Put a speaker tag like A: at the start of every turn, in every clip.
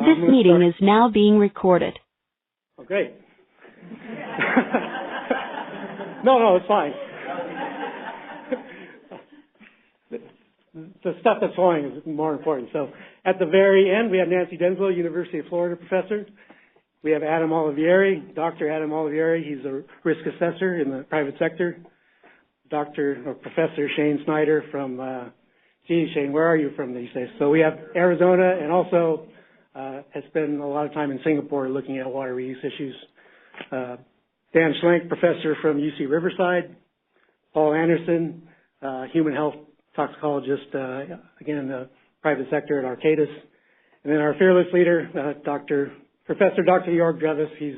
A: This meeting is now being recorded.
B: Oh, great. No, it's fine. The stuff that's flowing is more important. So at the very end, we have Nancy Denslow, University of Florida professor. We have Adam Olivieri, Dr. Adam Olivieri. He's a risk assessor in the private sector. Professor Shane Snyder from, Shane, where are you from these days? So we have Arizona, and also has spent a lot of time in Singapore looking at water reuse issues. Dan Schlenk, professor from UC Riverside. Paul Anderson, human health toxicologist, again in the private sector at Arcadis. And then our fearless leader, Professor Dr. Jörg Drevis. He's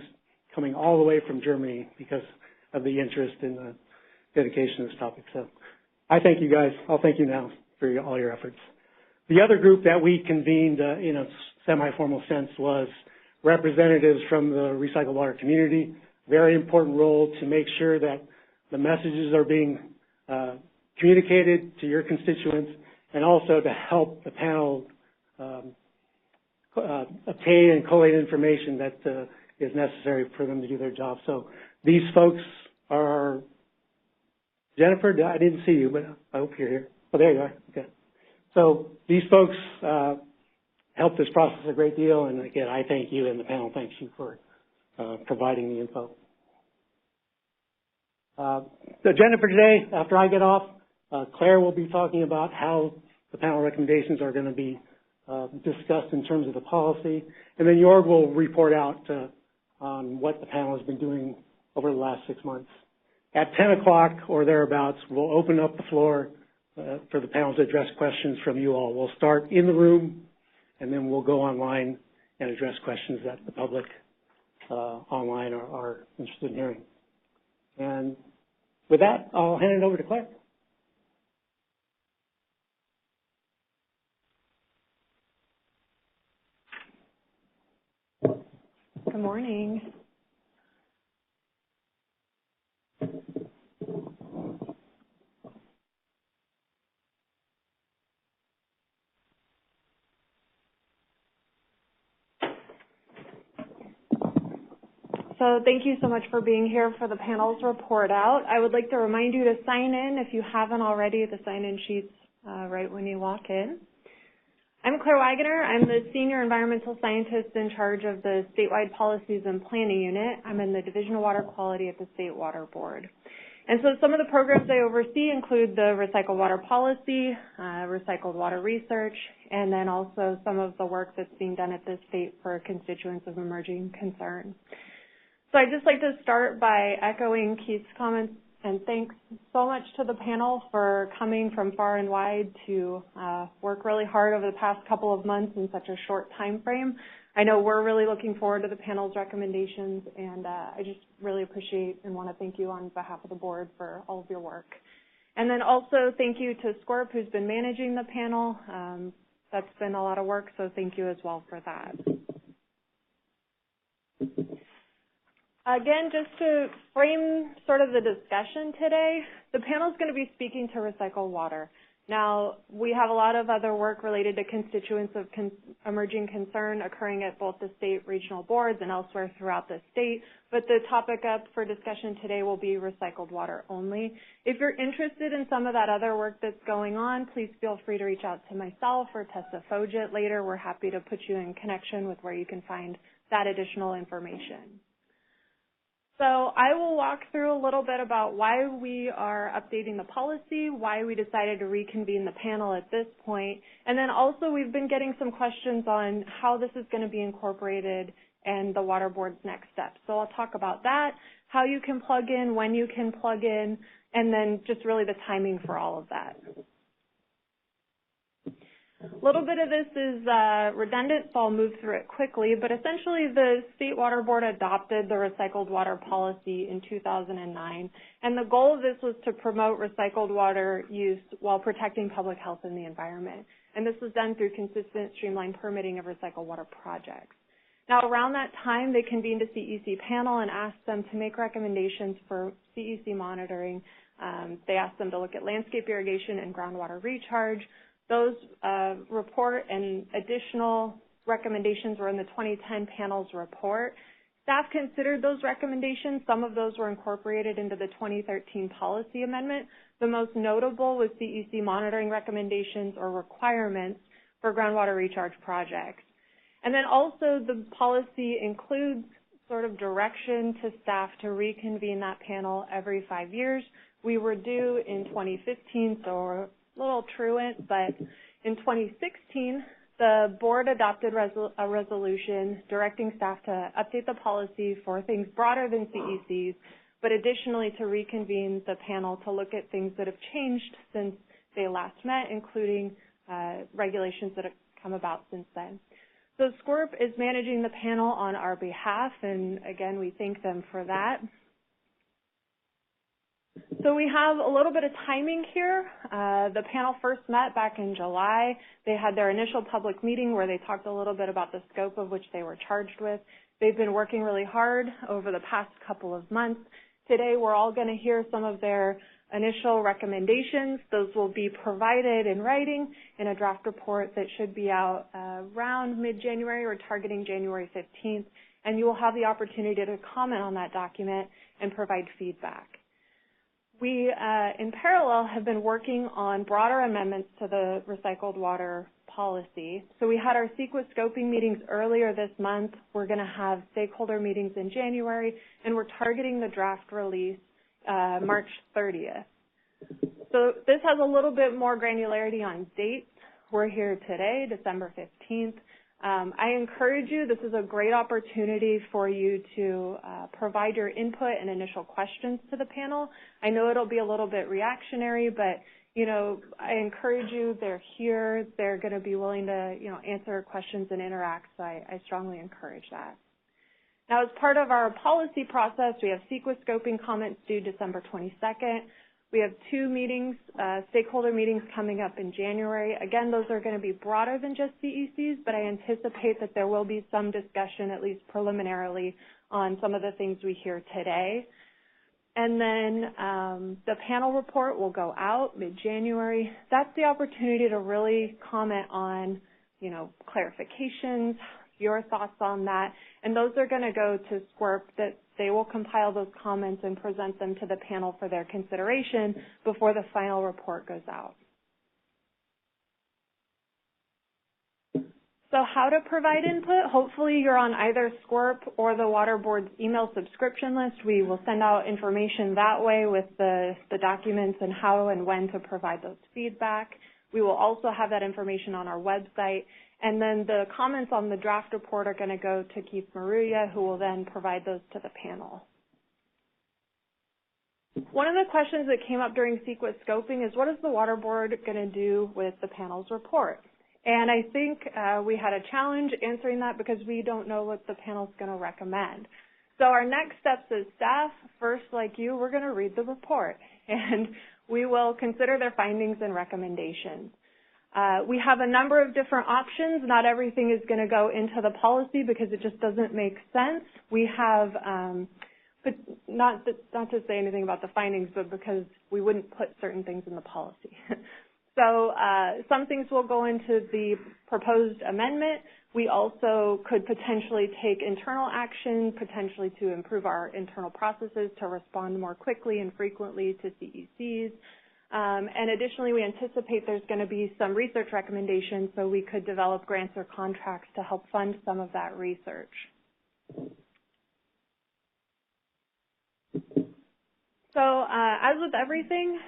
B: coming all the way from Germany because of the interest and the dedication to this topic. So I thank you guys. I'll thank you now for all your efforts. The other group that we convened in a semi-formal sense was representatives from the recycled water community. Very important role to make sure that the messages are being communicated to your constituents, and also to help the panel obtain and collate information that is necessary for them to do their job. So these folks are, Jennifer, I didn't see you, but I hope you're here. Oh, there you are. Okay. So these folks helped this process a great deal, and again, I thank you, and the panel thanks you for providing the info. The agenda for today, after I get off, Claire will be talking about how the panel recommendations are going to be discussed in terms of the policy, and then Jörg will report out on what the panel has been doing over the last 6 months. At 10 o'clock or thereabouts, we'll open up the floor for the panel to address questions from you all. We'll start in the room, and then we'll go online and address questions that the public online are interested in hearing. And with that, I'll hand it over to Claire.
C: Good morning. So thank you so much for being here for the panel's report out. I would like to remind you to sign in if you haven't already, the sign-in sheets right when you walk in. I'm Claire Wagoner. I'm the Senior Environmental Scientist in charge of the Statewide Policies and Planning Unit. I'm in the Division of Water Quality at the State Water Board. And so some of the programs I oversee include the recycled water policy, recycled water research, and then also some of the work that's being done at the state for constituents of emerging concern. So I'd just like to start by echoing Keith's comments and thanks so much to the panel for coming from far and wide to work really hard over the past couple of months in such a short time frame. I know we're really looking forward to the panel's recommendations, and I just really appreciate and want to thank you on behalf of the board for all of your work. And then also thank you to SWRCB, who's been managing the panel. That's been a lot of work, so thank you as well for that. Again, just to frame sort of the discussion today, the panel is going to be speaking to recycled water. Now, we have a lot of other work related to constituents of emerging concern occurring at both the state regional boards and elsewhere throughout the state, but the topic up for discussion today will be recycled water only. If you're interested in some of that other work that's going on, please feel free to reach out to myself or Tessa Foget later. We're happy to put you in connection with where you can find that additional information. So I will walk through a little bit about why we are updating the policy, why we decided to reconvene the panel at this point, and then also we've been getting some questions on how this is going to be incorporated and the Water Board's next steps. So I'll talk about that, how you can plug in, when you can plug in, and then just really the timing for all of that. A little bit of this is redundant, so I'll move through it quickly, but essentially the State Water Board adopted the recycled water policy in 2009, and the goal of this was to promote recycled water use while protecting public health and the environment. And this was done through consistent, streamlined permitting of recycled water projects. Now, around that time, they convened a CEC panel and asked them to make recommendations for CEC monitoring. They asked them to look at landscape irrigation and groundwater recharge. Those report and additional recommendations were in the 2010 panel's report. Staff considered those recommendations. Some of those were incorporated into the 2013 policy amendment. The most notable was CEC monitoring recommendations or requirements for groundwater recharge projects. And then also the policy includes sort of direction to staff to reconvene that panel every 5 years. We were due in 2015, so we're a little truant, but in 2016, the board adopted a resolution directing staff to update the policy for things broader than CECs, but additionally to reconvene the panel to look at things that have changed since they last met, including regulations that have come about since then. So SWRCB is managing the panel on our behalf, and again, we thank them for that. So we have a little bit of timing here. The panel first met back in July. They had their initial public meeting where they talked a little bit about the scope of which they were charged with. They've been working really hard over the past couple of months. Today we're all going to hear some of their initial recommendations. Those will be provided in writing in a draft report that should be out around mid-January or targeting January 15th, and you will have the opportunity to comment on that document and provide feedback. We, in parallel, have been working on broader amendments to the recycled water policy. So we had our CEC scoping meetings earlier this month. We're going to have stakeholder meetings in January, and we're targeting the draft release March 30th. So this has a little bit more granularity on dates. We're here today, December 15th. I encourage you, this is a great opportunity for you to provide your input and initial questions to the panel. I know it'll be a little bit reactionary, but, you know, I encourage you, they're here, they're going to be willing to, you know, answer questions and interact, so I strongly encourage that. Now, as part of our policy process, we have CEC scoping comments due December 22nd. We have 2 meetings, stakeholder meetings coming up in January. Again, those are going to be broader than just CECs, but I anticipate that there will be some discussion, at least preliminarily, on some of the things we hear today. And then the panel report will go out mid-January. That's the opportunity to really comment on, you know, clarifications, your thoughts on that, and those are going to go to SWRCB that they will compile those comments and present them to the panel for their consideration before the final report goes out. So how to provide input? Hopefully you're on either SWRCB or the Water Board's email subscription list. We will send out information that way with the documents and how and when to provide those feedback. We will also have that information on our website. And then the comments on the draft report are going to go to Keith Maruya, who will then provide those to the panel. One of the questions that came up during CEC scoping is, what is the Water Board going to do with the panel's report? And I think we had a challenge answering that because we don't know what the panel's going to recommend. So our next steps as staff, first, like you, we're going to read the report, and we will consider their findings and recommendations. We have a number of different options. Not everything is going to go into the policy because it just doesn't make sense. We have, but not to say anything about the findings, but because we wouldn't put certain things in the policy. So some things will go into the proposed amendment. We also could potentially take internal action, potentially to improve our internal processes to respond more quickly and frequently to CECs. And additionally, we anticipate there's going to be some research recommendations, so we could develop grants or contracts to help fund some of that research. So as with everything,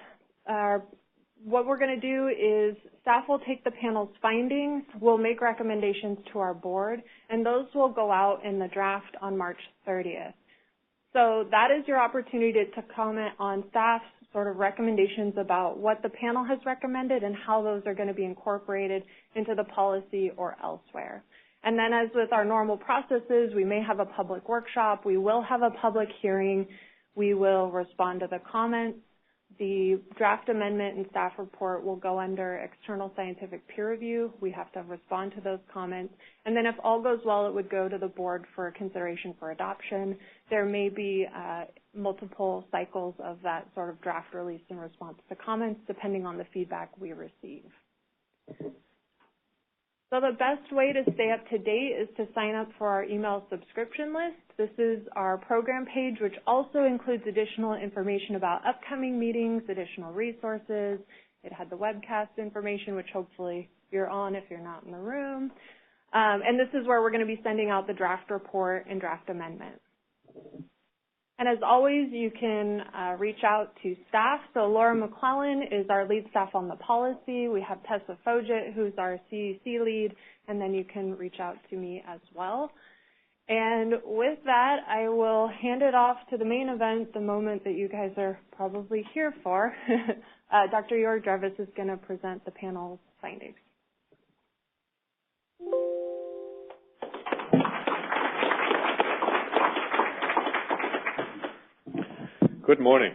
C: what we're going to do is staff will take the panel's findings, we'll make recommendations to our board, and those will go out in the draft on March 30th. So that is your opportunity to comment on staff's sort of recommendations about what the panel has recommended and how those are going to be incorporated into the policy or elsewhere. And then as with our normal processes, we may have a public workshop, we will have a public hearing, we will respond to the comments. The draft amendment and staff report will go under external scientific peer review. We have to respond to those comments. And then if all goes well, it would go to the board for consideration for adoption. There may be multiple cycles of that sort of draft release in response to comments, depending on the feedback we receive. So the best way to stay up to date is to sign up for our email subscription list. This is our program page, which also includes additional information about upcoming meetings, additional resources. It had the webcast information, which hopefully you're on if you're not in the room. And this is where we're going to be sending out the draft report and draft amendment. And as always, you can reach out to staff. So Laura McClellan is our lead staff on the policy. We have Tessa Foget, who's our CEC lead, and then you can reach out to me as well. And with that, I will hand it off to the main event, the moment that you guys are probably here for. Dr. Jorg Drevis is going to present the panel's findings.
D: Good morning.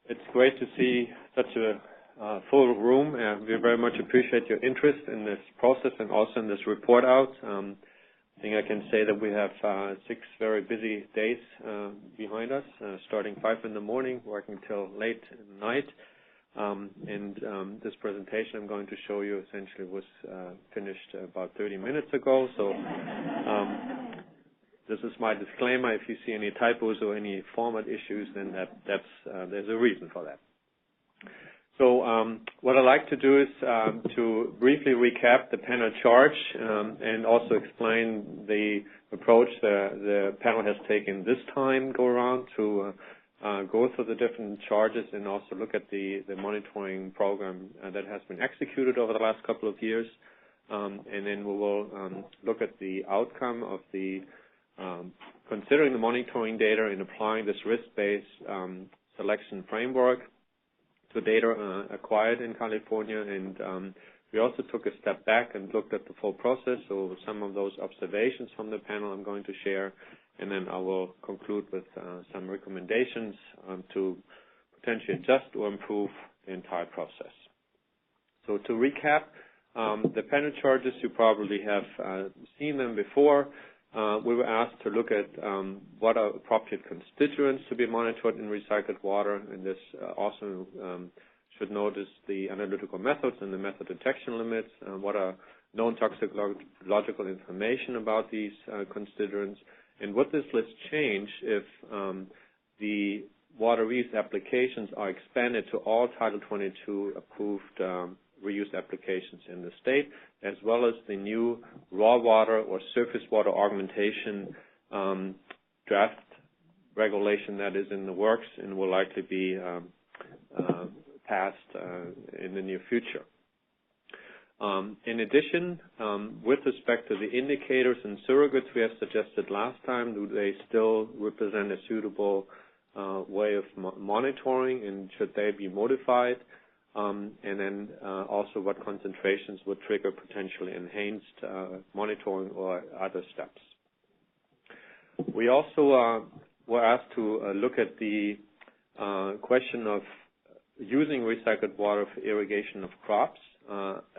D: It's great to see such a full room, and we very much appreciate your interest in this process and also in this report out. I think I can say that we have 6 very busy days behind us, starting 5 in the morning, working till late at night. This presentation I'm going to show you essentially was finished about 30 minutes ago. So this is my disclaimer. If you see any typos or any format issues, then there's a reason for that. So what I'd like to do is to briefly recap the panel charge and also explain the approach the panel has taken this time go around to go through the different charges and also look at the monitoring program that has been executed over the last couple of years. And then we will look at the outcome of the considering the monitoring data and applying this risk-based selection framework to data acquired in California. And we also took a step back and looked at the full process. So some of those observations from the panel I'm going to share, and then I will conclude with some recommendations to potentially adjust or improve the entire process. So to recap, the panel charges, you probably have seen them before. We were asked to look at what are appropriate constituents to be monitored in recycled water, and this also should notice the analytical methods and the method detection limits, what are known toxicological information about these constituents, and would this list change if the water reuse applications are expanded to all Title 22 approved reuse applications in the state, as well as the new raw water or surface water augmentation draft regulation that is in the works and will likely be passed in the near future. In addition, with respect to the indicators and surrogates we have suggested last time, do they still represent a suitable way of monitoring, and should they be modified? And then also what concentrations would trigger potentially enhanced monitoring or other steps. We also were asked to look at the question of using recycled water for irrigation of crops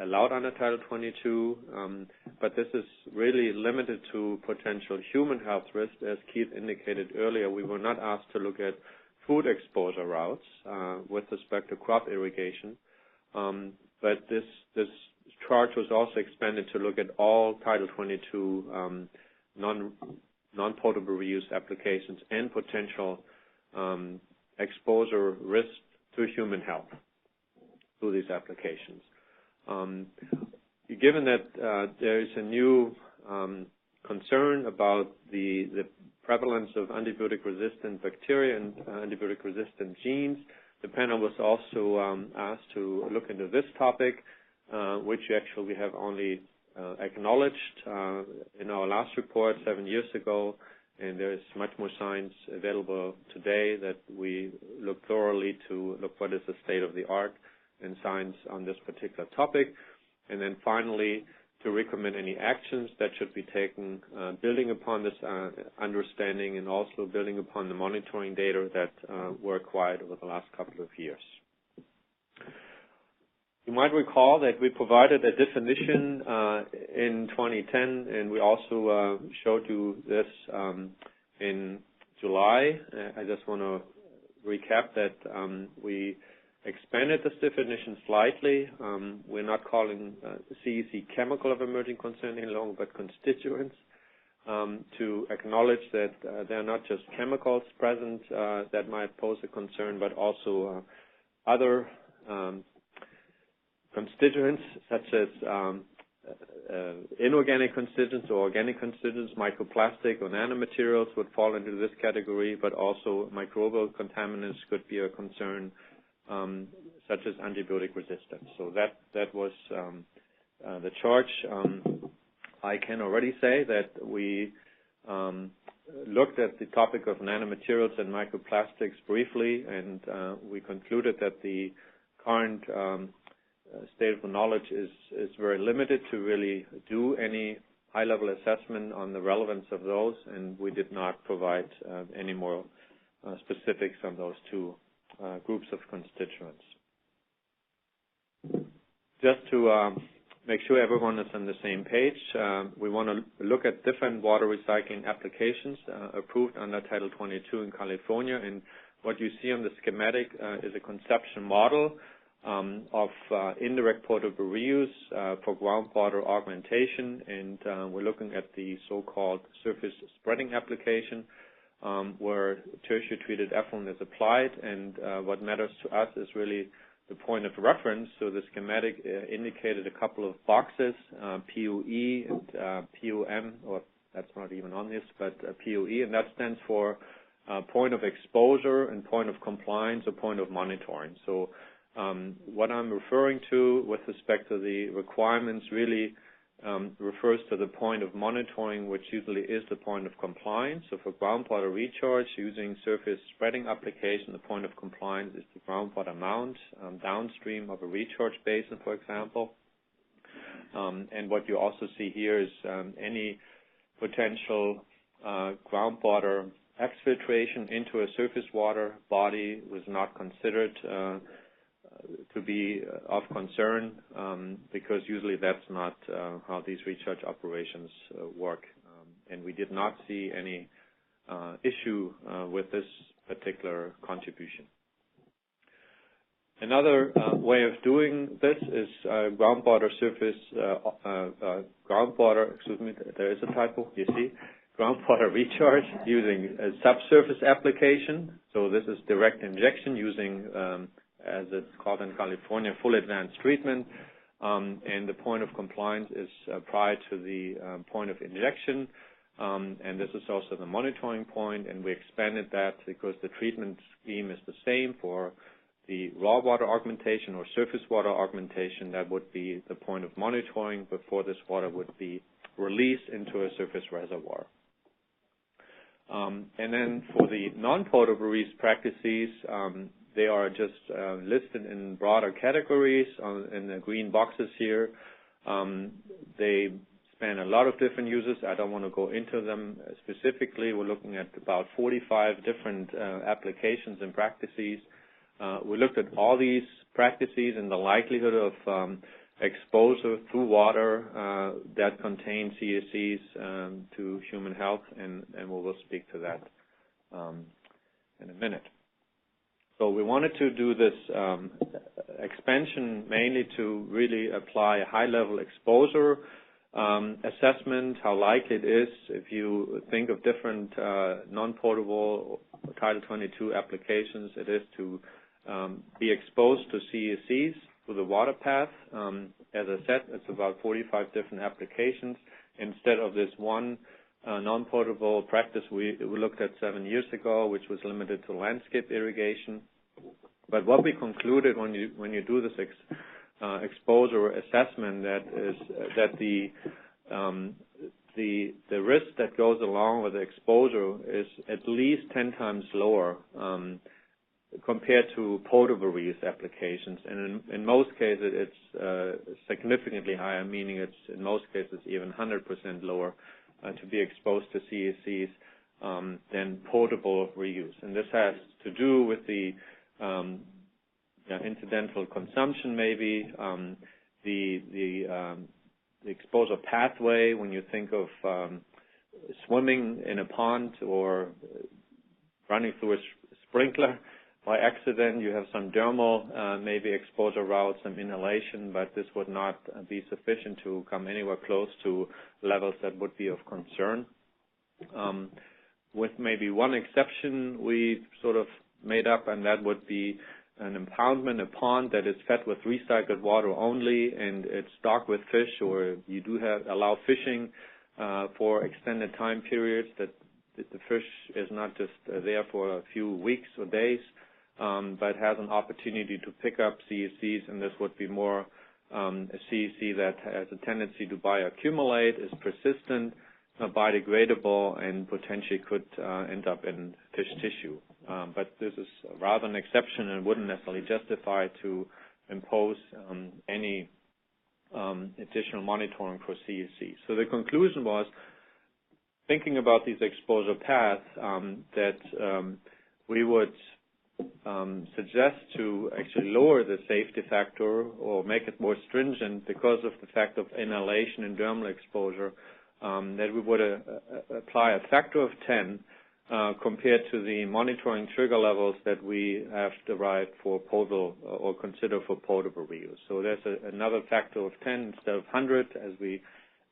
D: allowed under Title 22, but this is really limited to potential human health risks. As Keith indicated earlier, we were not asked to look at food exposure routes with respect to crop irrigation, but this charge was also expanded to look at all Title 22 non-potable reuse applications and potential exposure risk to human health through these applications. Given that there is a new concern about the prevalence of antibiotic-resistant bacteria and antibiotic-resistant genes, the panel was also asked to look into this topic, which actually we have only acknowledged in our last report 7 years ago, and there is much more science available today that we look thoroughly to look what is the state of the art in science on this particular topic. And then finally, to recommend any actions that should be taken, building upon this understanding and also building upon the monitoring data that were acquired over the last couple of years. You might recall that we provided a definition in 2010, and we also showed you this in July. I just want to recap that we expanded this definition slightly. We're not calling CEC chemical of emerging concern any longer, but constituents, to acknowledge that there are not just chemicals present that might pose a concern, but also other constituents such as inorganic constituents or organic constituents, microplastic or nanomaterials would fall into this category, but also microbial contaminants could be a concern, such as antibiotic resistance. So that was the charge. I can already say that we looked at the topic of nanomaterials and microplastics briefly, and we concluded that the current state of the knowledge is very limited to really do any high-level assessment on the relevance of those, and we did not provide any more specifics on those two groups of constituents. Just to make sure everyone is on the same page, we want to look at different water recycling applications approved under Title 22 in California, and what you see on the schematic is a conception model of indirect potable reuse for groundwater augmentation, and we're looking at the so-called surface spreading application, where tertiary treated effluent is applied, and what matters to us is really the point of reference. So the schematic indicated a couple of boxes, POE and POM, or that's not even on this, but POE, and that stands for point of exposure and point of compliance or point of monitoring. So what I'm referring to with respect to the requirements really refers to the point of monitoring, which usually is the point of compliance. So for groundwater recharge using surface spreading application, the point of compliance is the groundwater mount downstream of a recharge basin, for example. And what you also see here is any potential groundwater exfiltration into a surface water body was not considered to be of concern, because usually that's not how these recharge operations work. And we did not see any issue with this particular contribution. Another way of doing this is groundwater there is a typo, you see, groundwater recharge using a subsurface application. So this is direct injection using as it's called in California, full advanced treatment, and the point of compliance is prior to the point of injection, and this is also the monitoring point, and we expanded that because the treatment scheme is the same for the raw water augmentation or surface water augmentation. That would be the point of monitoring before this water would be released into a surface reservoir. And then for the non-potable reuse practices, they are just listed in broader categories in the green boxes here. They span a lot of different uses. I don't want to go into them specifically. We're looking at about 45 different applications and practices. We looked at all these practices and the likelihood of exposure through water that contain CECs to human health, and we will speak to that in a minute. So we wanted to do this expansion mainly to really apply a high-level exposure assessment, how likely it is if you think of different non-potable Title 22 applications, it is to be exposed to CECs through the water path. As I said, it's about 45 different applications. Instead of this one non-potable practice we looked at 7 years ago, which was limited to landscape irrigation. But what we concluded when you do this exposure assessment, that the risk that goes along with the exposure is at least 10 times lower compared to potable reuse applications, and in most cases it's significantly higher, meaning it's in most cases even 100% lower to be exposed to CECs than potable reuse. And this has to do with the incidental consumption, maybe the exposure pathway when you think of swimming in a pond or running through a sprinkler. by accident you have some dermal maybe exposure routes, some inhalation, but this would not be sufficient to come anywhere close to levels that would be of concern. With maybe one exception we sort of made up, and that would be an impoundment, a pond that is fed with recycled water only, and it's stocked with fish, or you do allow fishing for extended time periods, that the fish is not just there for a few weeks or days, but has an opportunity to pick up CECs, and this would be more a CEC that has a tendency to bioaccumulate, is persistent, biodegradable, and potentially could end up in fish tissue. But this is rather an exception and wouldn't necessarily justify to impose any additional monitoring for CEC. So the conclusion was, thinking about these exposure paths, that we would suggest to actually lower the safety factor or make it more stringent because of the fact of inhalation and dermal exposure, that we would apply a factor of 10 compared to the monitoring trigger levels that we have derived for potable or consider for potable reuse. So there's another factor of 10 instead of 100, as we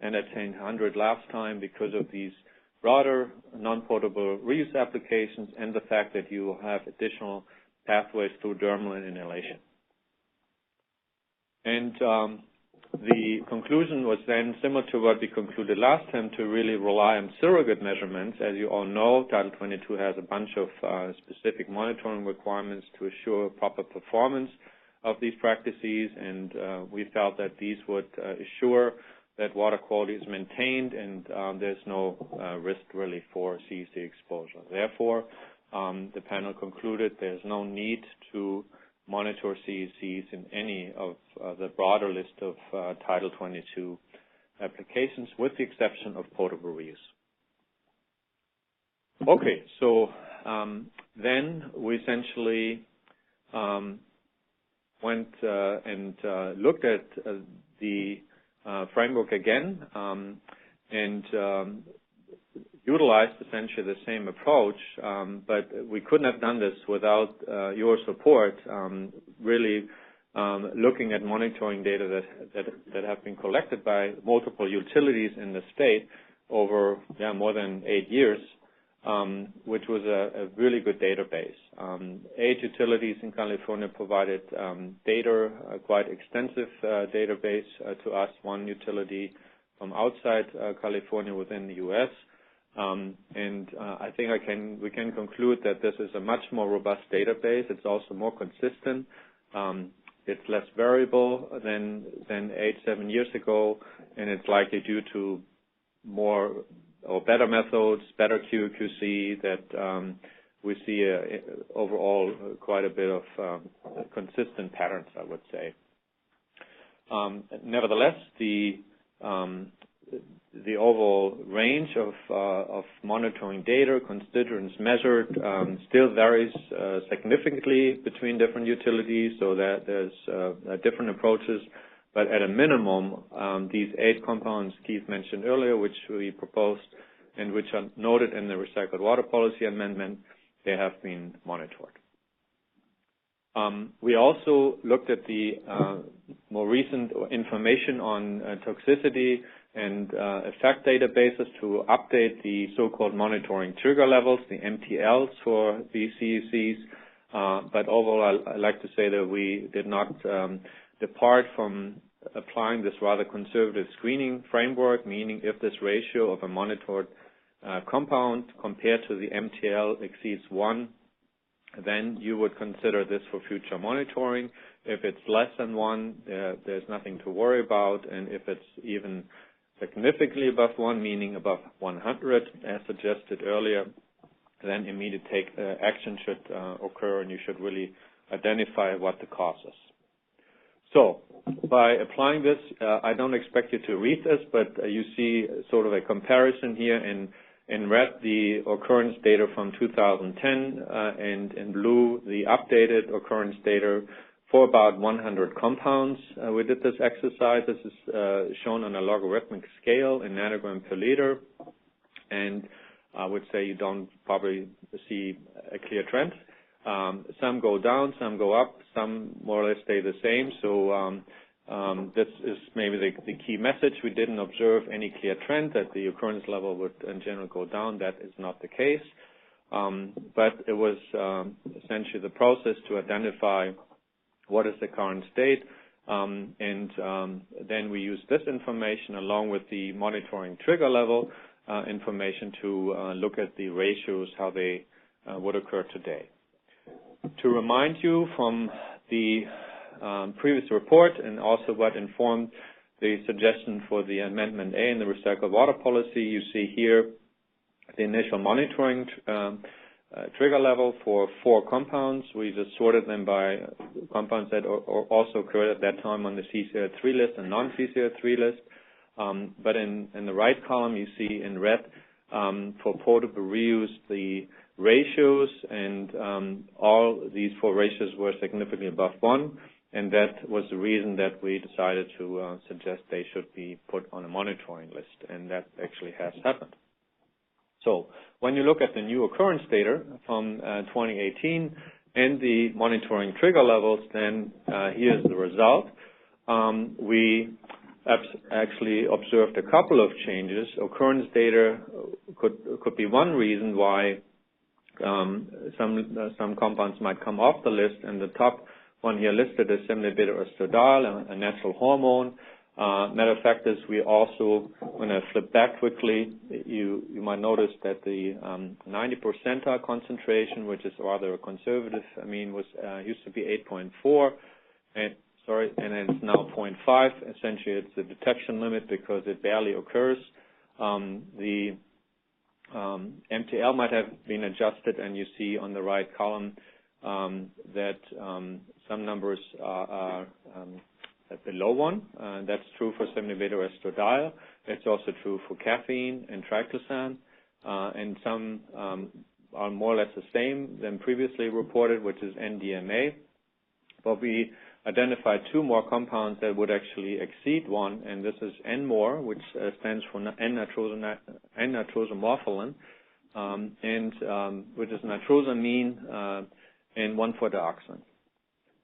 D: entertained 100 last time, because of these broader non-potable reuse applications and the fact that you have additional pathways through dermal and inhalation. And the conclusion was then similar to what we concluded last time, to really rely on surrogate measurements. As you all know, Title 22 has a bunch of specific monitoring requirements to assure proper performance of these practices, and we felt that these would assure that water quality is maintained and there's no risk really for CEC exposure. Therefore, the panel concluded there's no need to monitor CECs in any of the broader list of Title 22 applications, with the exception of potable reuse. Okay, so then we essentially went and looked at the framework again and utilized essentially the same approach, but we couldn't have done this without your support, really looking at monitoring data that have been collected by multiple utilities in the state over more than 8 years, which was a really good database. 8 utilities in California provided data, a quite extensive database to us, 1 utility from outside California within the U.S., and I think we can conclude that this is a much more robust database. It's also more consistent. It's less variable than 7 years ago, and it's likely due to more or better methods, better QA/QC, that we see overall quite a bit of consistent patterns, I would say. Nevertheless, the overall range of monitoring data, constituents measured, still varies significantly between different utilities, so that there's different approaches. But at a minimum, these 8 compounds Keith mentioned earlier, which we proposed and which are noted in the Recycled Water Policy Amendment, they have been monitored. We also looked at the more recent information on toxicity and effect databases to update the so-called monitoring trigger levels, the MTLs for these CECs. But overall, I'd like to say that we did not depart from applying this rather conservative screening framework, meaning if this ratio of a monitored compound compared to the MTL exceeds 1, then you would consider this for future monitoring. If it's less than 1, there's nothing to worry about, and if it's even significantly above 1, meaning above 100, as suggested earlier, then immediate action should occur, and you should really identify what the cause is. So, by applying this, I don't expect you to read this, but you see sort of a comparison here in red, the occurrence data from 2010, and in blue, the updated occurrence data for about 100 compounds. We did this exercise. This is shown on a logarithmic scale in nanogram per liter, and I would say you don't probably see a clear trend. Some go down, some go up, some more or less stay the same. So this is maybe the key message. We didn't observe any clear trend that the occurrence level would in general go down. That is not the case. But it was essentially the process to identify what is the current state, and then we use this information along with the monitoring trigger level information to look at the ratios, how they would occur today. To remind you from the previous report and also what informed the suggestion for the Amendment A in the recycled water policy, you see here the initial monitoring trigger level for 4 compounds. We just sorted them by compounds that also occurred at that time on the CCR3 list and non-CCR3 list. But in the right column, you see in red for potable reuse the ratios, and all these 4 ratios were significantly above 1, and that was the reason that we decided to suggest they should be put on a monitoring list, and that actually has happened. So when you look at the new occurrence data from 2018 and the monitoring trigger levels, then here's the result. We actually observed a couple of changes. Occurrence data could be one reason why some compounds might come off the list, and the top one here listed is semnibutyrostradal, a natural hormone. Matter of fact is we also, when I flip back quickly, you might notice that the 90 percentile concentration, which is rather conservative, was used to be 8.4, and it's now 0.5. Essentially, it's the detection limit because it barely occurs. The MTL might have been adjusted, and you see on the right column that some numbers are below 1. That's true for semnibutyrostradal. It's also true for caffeine and triclosan, and some are more or less the same than previously reported, which is NDMA. But we identified 2 more compounds that would actually exceed 1, and this is N-more, which stands for N-nitrosomorpholin, and which is nitrosamine and 1,4-dioxane,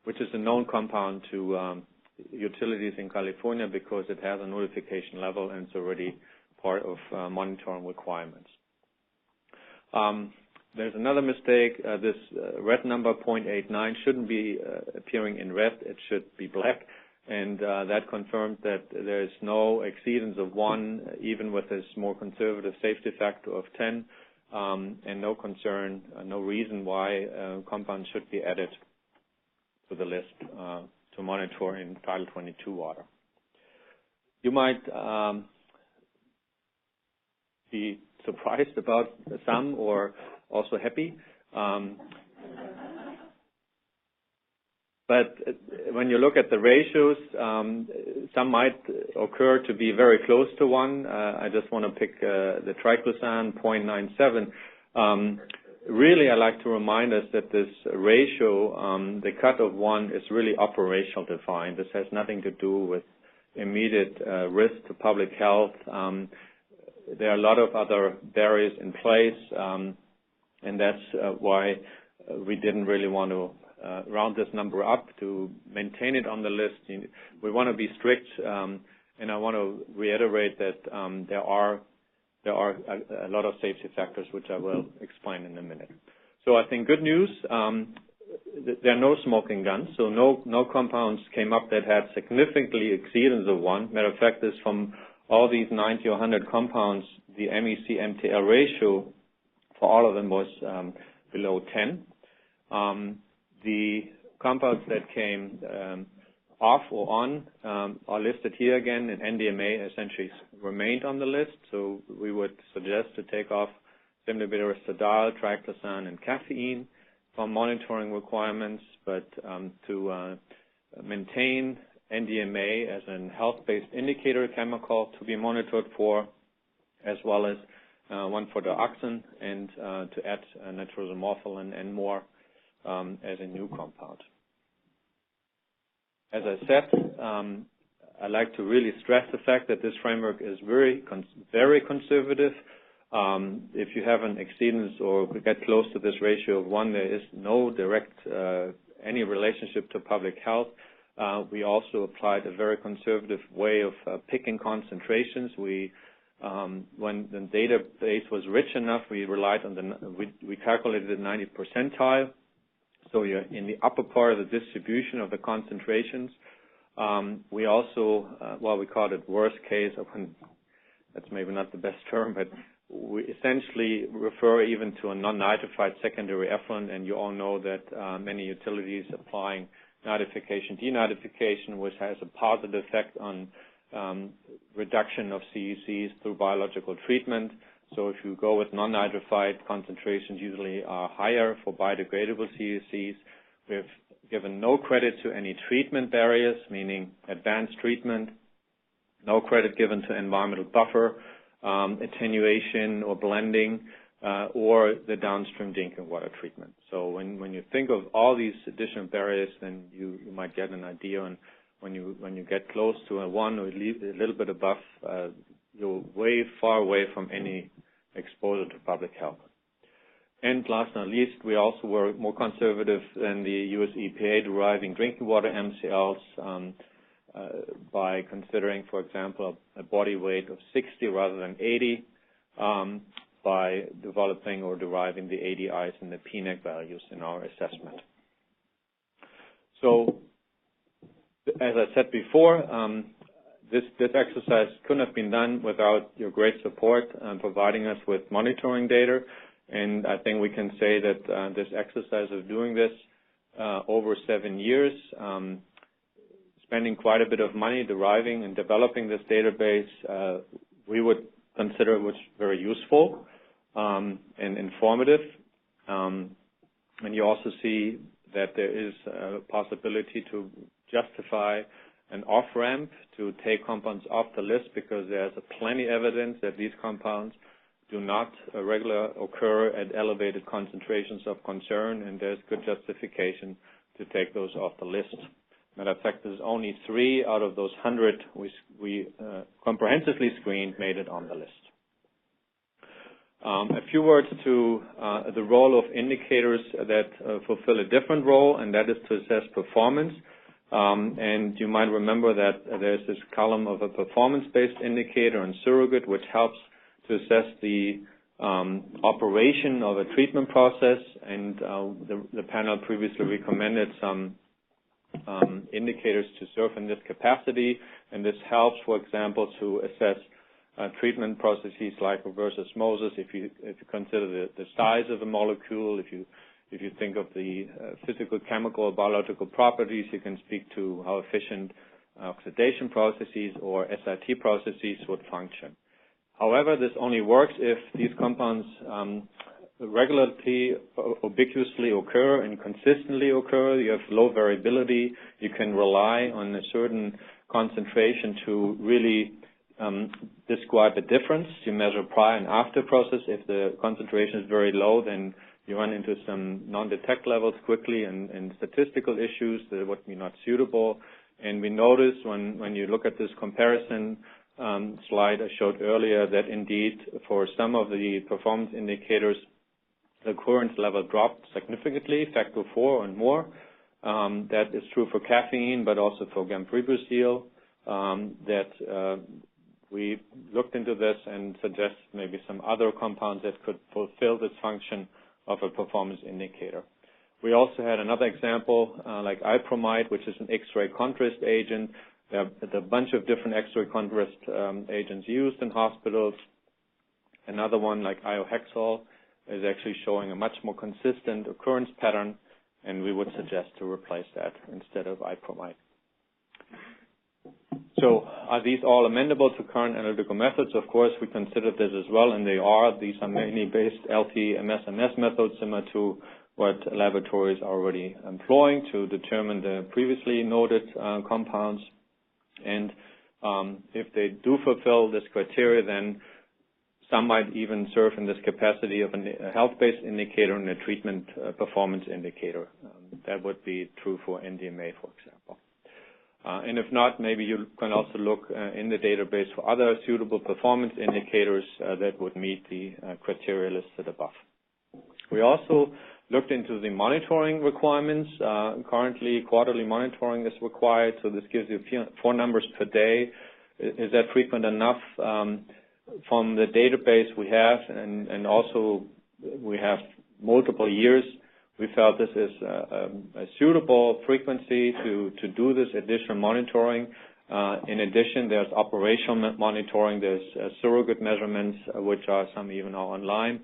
D: which is a known compound to utilities in California because it has a notification level and it's already part of monitoring requirements. There's another mistake. This red number 0.89 shouldn't be appearing in red. It should be black, and that confirmed that there is no exceedance of 1, even with this more conservative safety factor of 10, and no concern, no reason why compounds should be added to the list to monitor in Title 22 water. You might be surprised about some or also happy. But when you look at the ratios, some might occur to be very close to 1. I just want to pick the triclosan, 0.97. Really, I like to remind us that this ratio, the cut of 1, is really operational defined. This has nothing to do with immediate risk to public health. There are a lot of other barriers in place, and that's why we didn't really want to round this number up to maintain it on the list. We want to be strict, and I want to reiterate that there are a lot of safety factors, which I will explain in a minute. So I think good news, there are no smoking guns, so no compounds came up that had significantly exceedance of 1. Matter of fact, is from all these 90 or 100 compounds, the MEC-MTL ratio for all of them was below 10. The compounds that came off or on are listed here again, and NDMA essentially remained on the list. So we would suggest to take off semnibutyrostradal, triclosan, and caffeine from monitoring requirements, but to maintain NDMA as an health-based indicator chemical to be monitored for, as well as 1,4-dioxane, and to add nitrosomorpholin and more as a new compound. As I said, I like to really stress the fact that this framework is very conservative. If you have an exceedance or get close to this ratio of 1, there is no direct any relationship to public health. We also applied a very conservative way of picking concentrations. When the database was rich enough, we relied on we calculated the 90th percentile. So you're in the upper part of the distribution of the concentrations. We also, we called it worst case. That's maybe not the best term, but we essentially refer even to a non-nitrified secondary effluent, and you all know that many utilities applying nitrification, denitrification, which has a positive effect on reduction of CECs through biological treatment. So if you go with non-nitrified, concentrations usually are higher for biodegradable CECs. We have given no credit to any treatment barriers, meaning advanced treatment, no credit given to environmental buffer, attenuation or blending, or the downstream drinking water treatment. So when you think of all these additional barriers, then you might get an idea on when you get close to a 1 or a little bit above, you're way far away from any exposure to public health. And last but not least, we also were more conservative than the US EPA deriving drinking water MCLs by considering, for example, a body weight of 60 rather than 80, by developing or deriving the ADIs and the PNEC values in our assessment. So, as I said before, this exercise couldn't have been done without your great support providing us with monitoring data. And I think we can say that this exercise of doing this over 7 years, spending quite a bit of money deriving and developing this database, we would consider it was very useful and informative. And you also see that there is a possibility to justify an off-ramp to take compounds off the list, because there's plenty evidence that these compounds do not regularly occur at elevated concentrations of concern, and there's good justification to take those off the list. Matter of fact, there's only 3 out of those 100 we comprehensively screened made it on the list. A few words to the role of indicators that fulfill a different role, and that is to assess performance. And you might remember that there's this column of a performance-based indicator and surrogate, which helps to assess the operation of a treatment process. And the panel previously recommended some indicators to serve in this capacity. And this helps, for example, to assess treatment processes like reverse osmosis. If you consider the size of a molecule, if you think of the physical, chemical, or biological properties, you can speak to how efficient oxidation processes or SIT processes would function. However, this only works if these compounds regularly, ubiquitously occur and consistently occur. You have low variability. You can rely on a certain concentration to really describe a difference. You measure prior and after process. If the concentration is very low, then you run into some non-detect levels quickly and statistical issues that would be not suitable. And we notice when you look at this comparison slide I showed earlier that indeed for some of the performance indicators, the occurrence level dropped significantly, factor 4 and more. That is true for caffeine, but also for gamprebucil. We looked into this and suggest maybe some other compounds that could fulfill this function of a performance indicator. We also had another example like ipromide, which is an X-ray contrast agent. There are a bunch of different X-ray contrast agents used in hospitals. Another one like iohexol is actually showing a much more consistent occurrence pattern, and we would suggest to replace that instead of ipromide. So are these all amendable to current analytical methods? Of course, we considered this as well, and they are. These are mainly based LT-MS/MS methods, similar to what laboratories are already employing to determine the previously noted compounds. And if they do fulfill this criteria, then some might even serve in this capacity of a health-based indicator and a treatment performance indicator. That would be true for NDMA, for example. And if not, maybe you can also look in the database for other suitable performance indicators that would meet the criteria listed above. We also looked into the monitoring requirements. Currently, quarterly monitoring is required, so this gives you 4 numbers per day. Is that frequent enough? From the database we have, and also we have multiple years, we felt this is a suitable frequency to do this additional monitoring. In addition, there's operational monitoring, there's surrogate measurements, which are some even are online.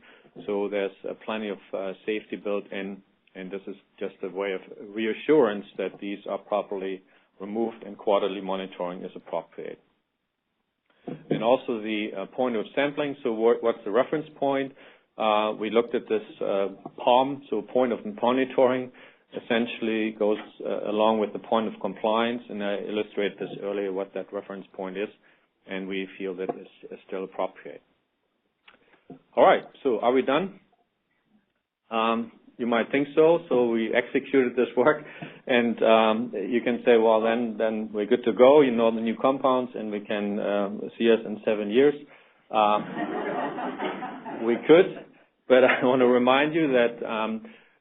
D: So there's plenty of safety built in, and this is just a way of reassurance that these are properly removed and quarterly monitoring is appropriate. And also the point of sampling, so what's the reference point? We looked at this POM, so point of monitoring, essentially goes along with the point of compliance, and I illustrated this earlier what that reference point is, and we feel that this is still appropriate. All right, so are we done? You might think so. So we executed this work, and you can say, well, then we're good to go. You know the new compounds, and we can see us in 7 years. We could, but I want to remind you that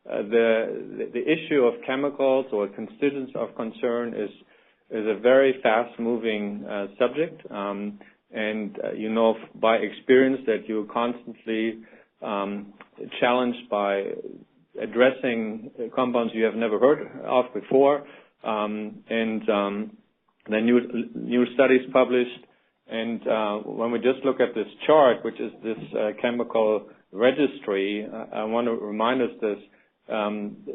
D: the issue of chemicals or constituents of concern is a very fast-moving subject, and you know by experience that you're constantly challenged by addressing compounds you have never heard of before, and the new studies published. And when we just look at this chart, which is this chemical registry, I want to remind us this.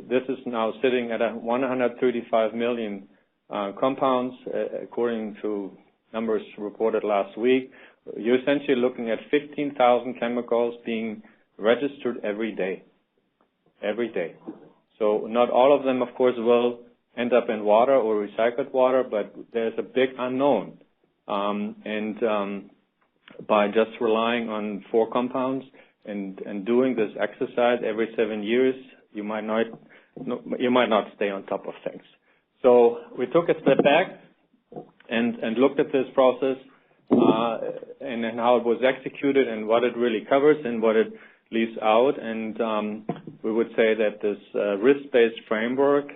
D: This is now sitting at 135 million compounds, according to numbers reported last week. You're essentially looking at 15,000 chemicals being registered every day. Every day. So not all of them, of course, will end up in water or recycled water, but there's a big unknown. By just relying on 4 compounds and doing this exercise every 7 years, you might not stay on top of things. So we took a step back and looked at this process and how it was executed and what it really covers and what it leaves out. And we would say that this risk-based framework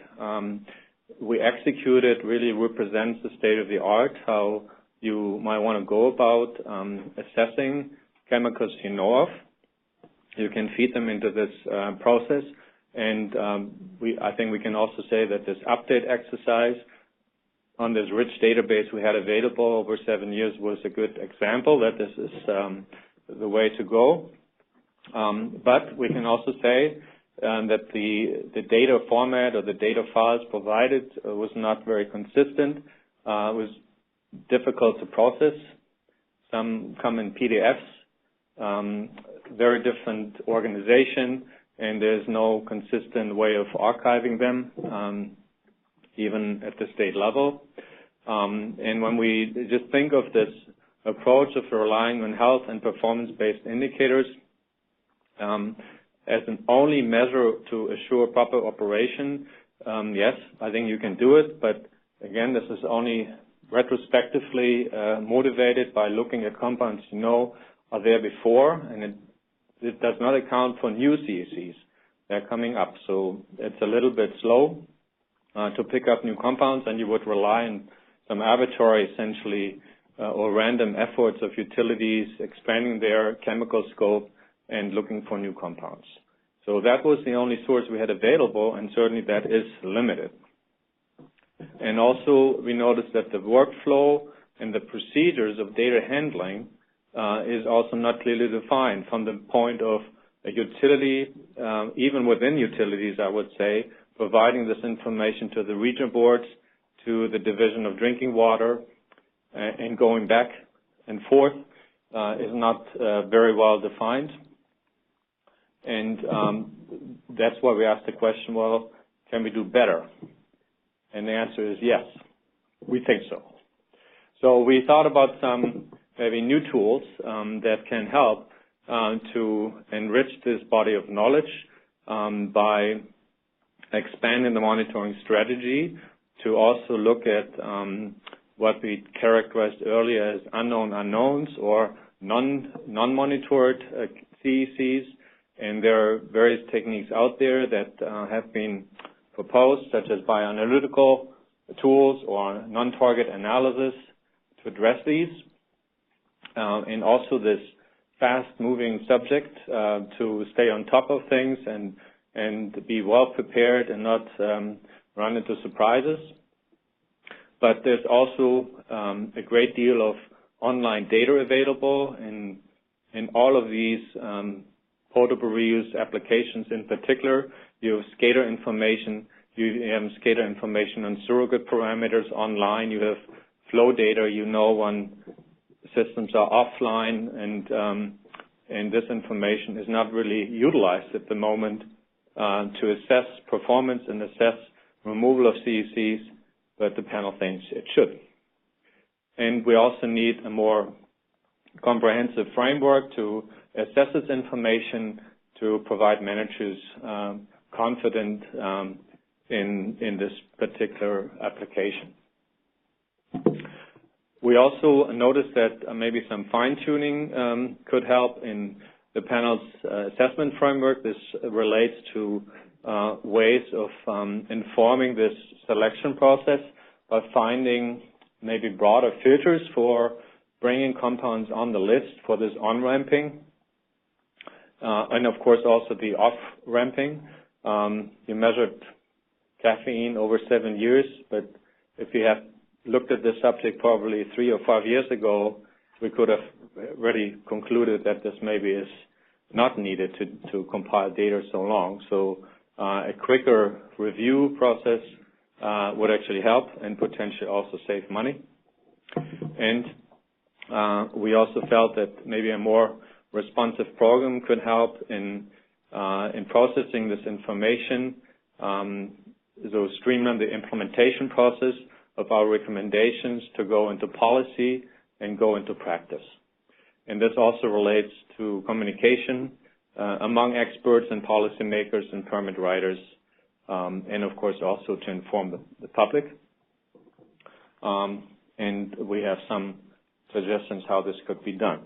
D: we executed really represents the state of the art, how you might want to go about assessing chemicals you know of. You can feed them into this process. And I think we can also say that this update exercise on this rich database we had available over 7 years was a good example that this is the way to go. But we can also say that the data format or the data files provided was not very consistent. It was difficult to process. Some come in PDFs, very different organization, and there's no consistent way of archiving them, even at the state level. And when we just think of this approach of relying on health and performance-based indicators as an only measure to assure proper operation, yes, I think you can do it, but again, this is only retrospectively motivated by looking at compounds you know are there before, and it does not account for new CECs. They're coming up, so it's a little bit slow to pick up new compounds, and you would rely on some arbitrary, essentially, or random efforts of utilities expanding their chemical scope and looking for new compounds. So that was the only source we had available, and certainly that is limited. And also, we noticed that the workflow and the procedures of data handling is also not clearly defined from the point of a utility, even within utilities, I would say, providing this information to the region boards, to the Division of Drinking Water, and going back and forth is not very well defined. And that's why we asked the question, well, can we do better? And the answer is yes, we think so. So we thought about some maybe new tools that can help to enrich this body of knowledge by expanding the monitoring strategy to also look at what we characterized earlier as unknown unknowns or non-monitored CECs. And there are various techniques out there that have been proposed, such as bioanalytical tools or non-target analysis to address these. And also this fast-moving subject to stay on top of things and be well prepared and not run into surprises. But there's also a great deal of online data available in all of these potable reuse applications. In particular, you have SCADA information. You have SCADA information on surrogate parameters online. You have flow data. You know when systems are offline, and this information is not really utilized at the moment to assess performance and assess removal of CECs, but the panel thinks it should. And we also need a more comprehensive framework to assess this information to provide managers confident in this particular application. We also noticed that maybe some fine-tuning could help in the panel's assessment framework. This relates to ways of informing this selection process by finding maybe broader filters for bringing compounds on the list for this on-ramping, and of course also the off-ramping. You measured caffeine over 7 years, but if you have looked at this subject probably 3 or 5 years ago, we could have already concluded that this maybe is not needed to compile data so long. So a quicker review process would actually help and potentially also save money. And we also felt that maybe a more responsive program could help in processing this information, so streamline the implementation process of our recommendations to go into policy and go into practice. And this also relates to communication among experts and policymakers and permit writers, and of course also to inform the public. And we have some suggestions how this could be done.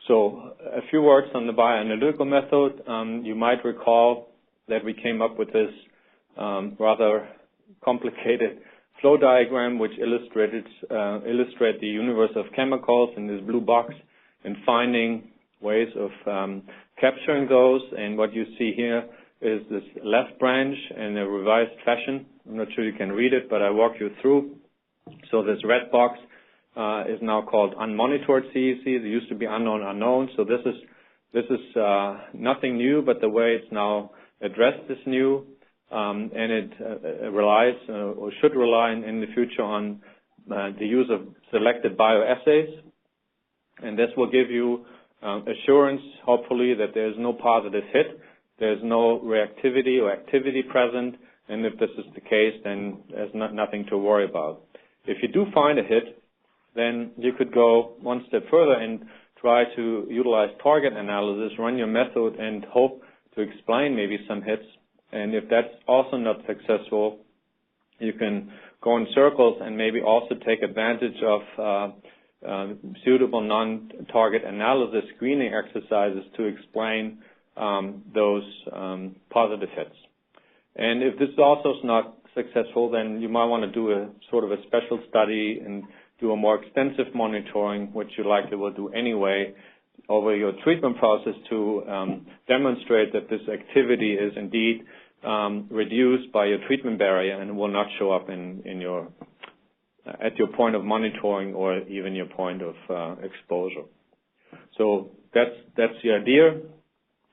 D: So a few words on the bioanalytical method. You might recall that we came up with this rather complicated flow diagram which illustrate the universe of chemicals in this blue box and finding ways of capturing those. And what you see here is this left branch in a revised fashion. I'm not sure you can read it, but I walk you through. So this red box is now called unmonitored CEC. There used to be unknown unknown. So this is nothing new, but the way it's now addressed is new, and it relies or should rely in the future on the use of selected bioassays, and this will give you assurance, hopefully, that there's no positive hit, there's no reactivity or activity present, and if this is the case, then there's nothing to worry about. If you do find a hit, then you could go one step further and try to utilize target analysis, run your method, and hope to explain maybe some hits. And if that's also not successful, you can go in circles and maybe also take advantage of suitable non-target analysis screening exercises to explain those positive hits. And if this also is not successful, then you might want to do a sort of a special study and do a more extensive monitoring, which you likely will do anyway over your treatment process to demonstrate that this activity is indeed reduced by your treatment barrier and will not show up in your at your point of monitoring or even your point of exposure. So that's the idea,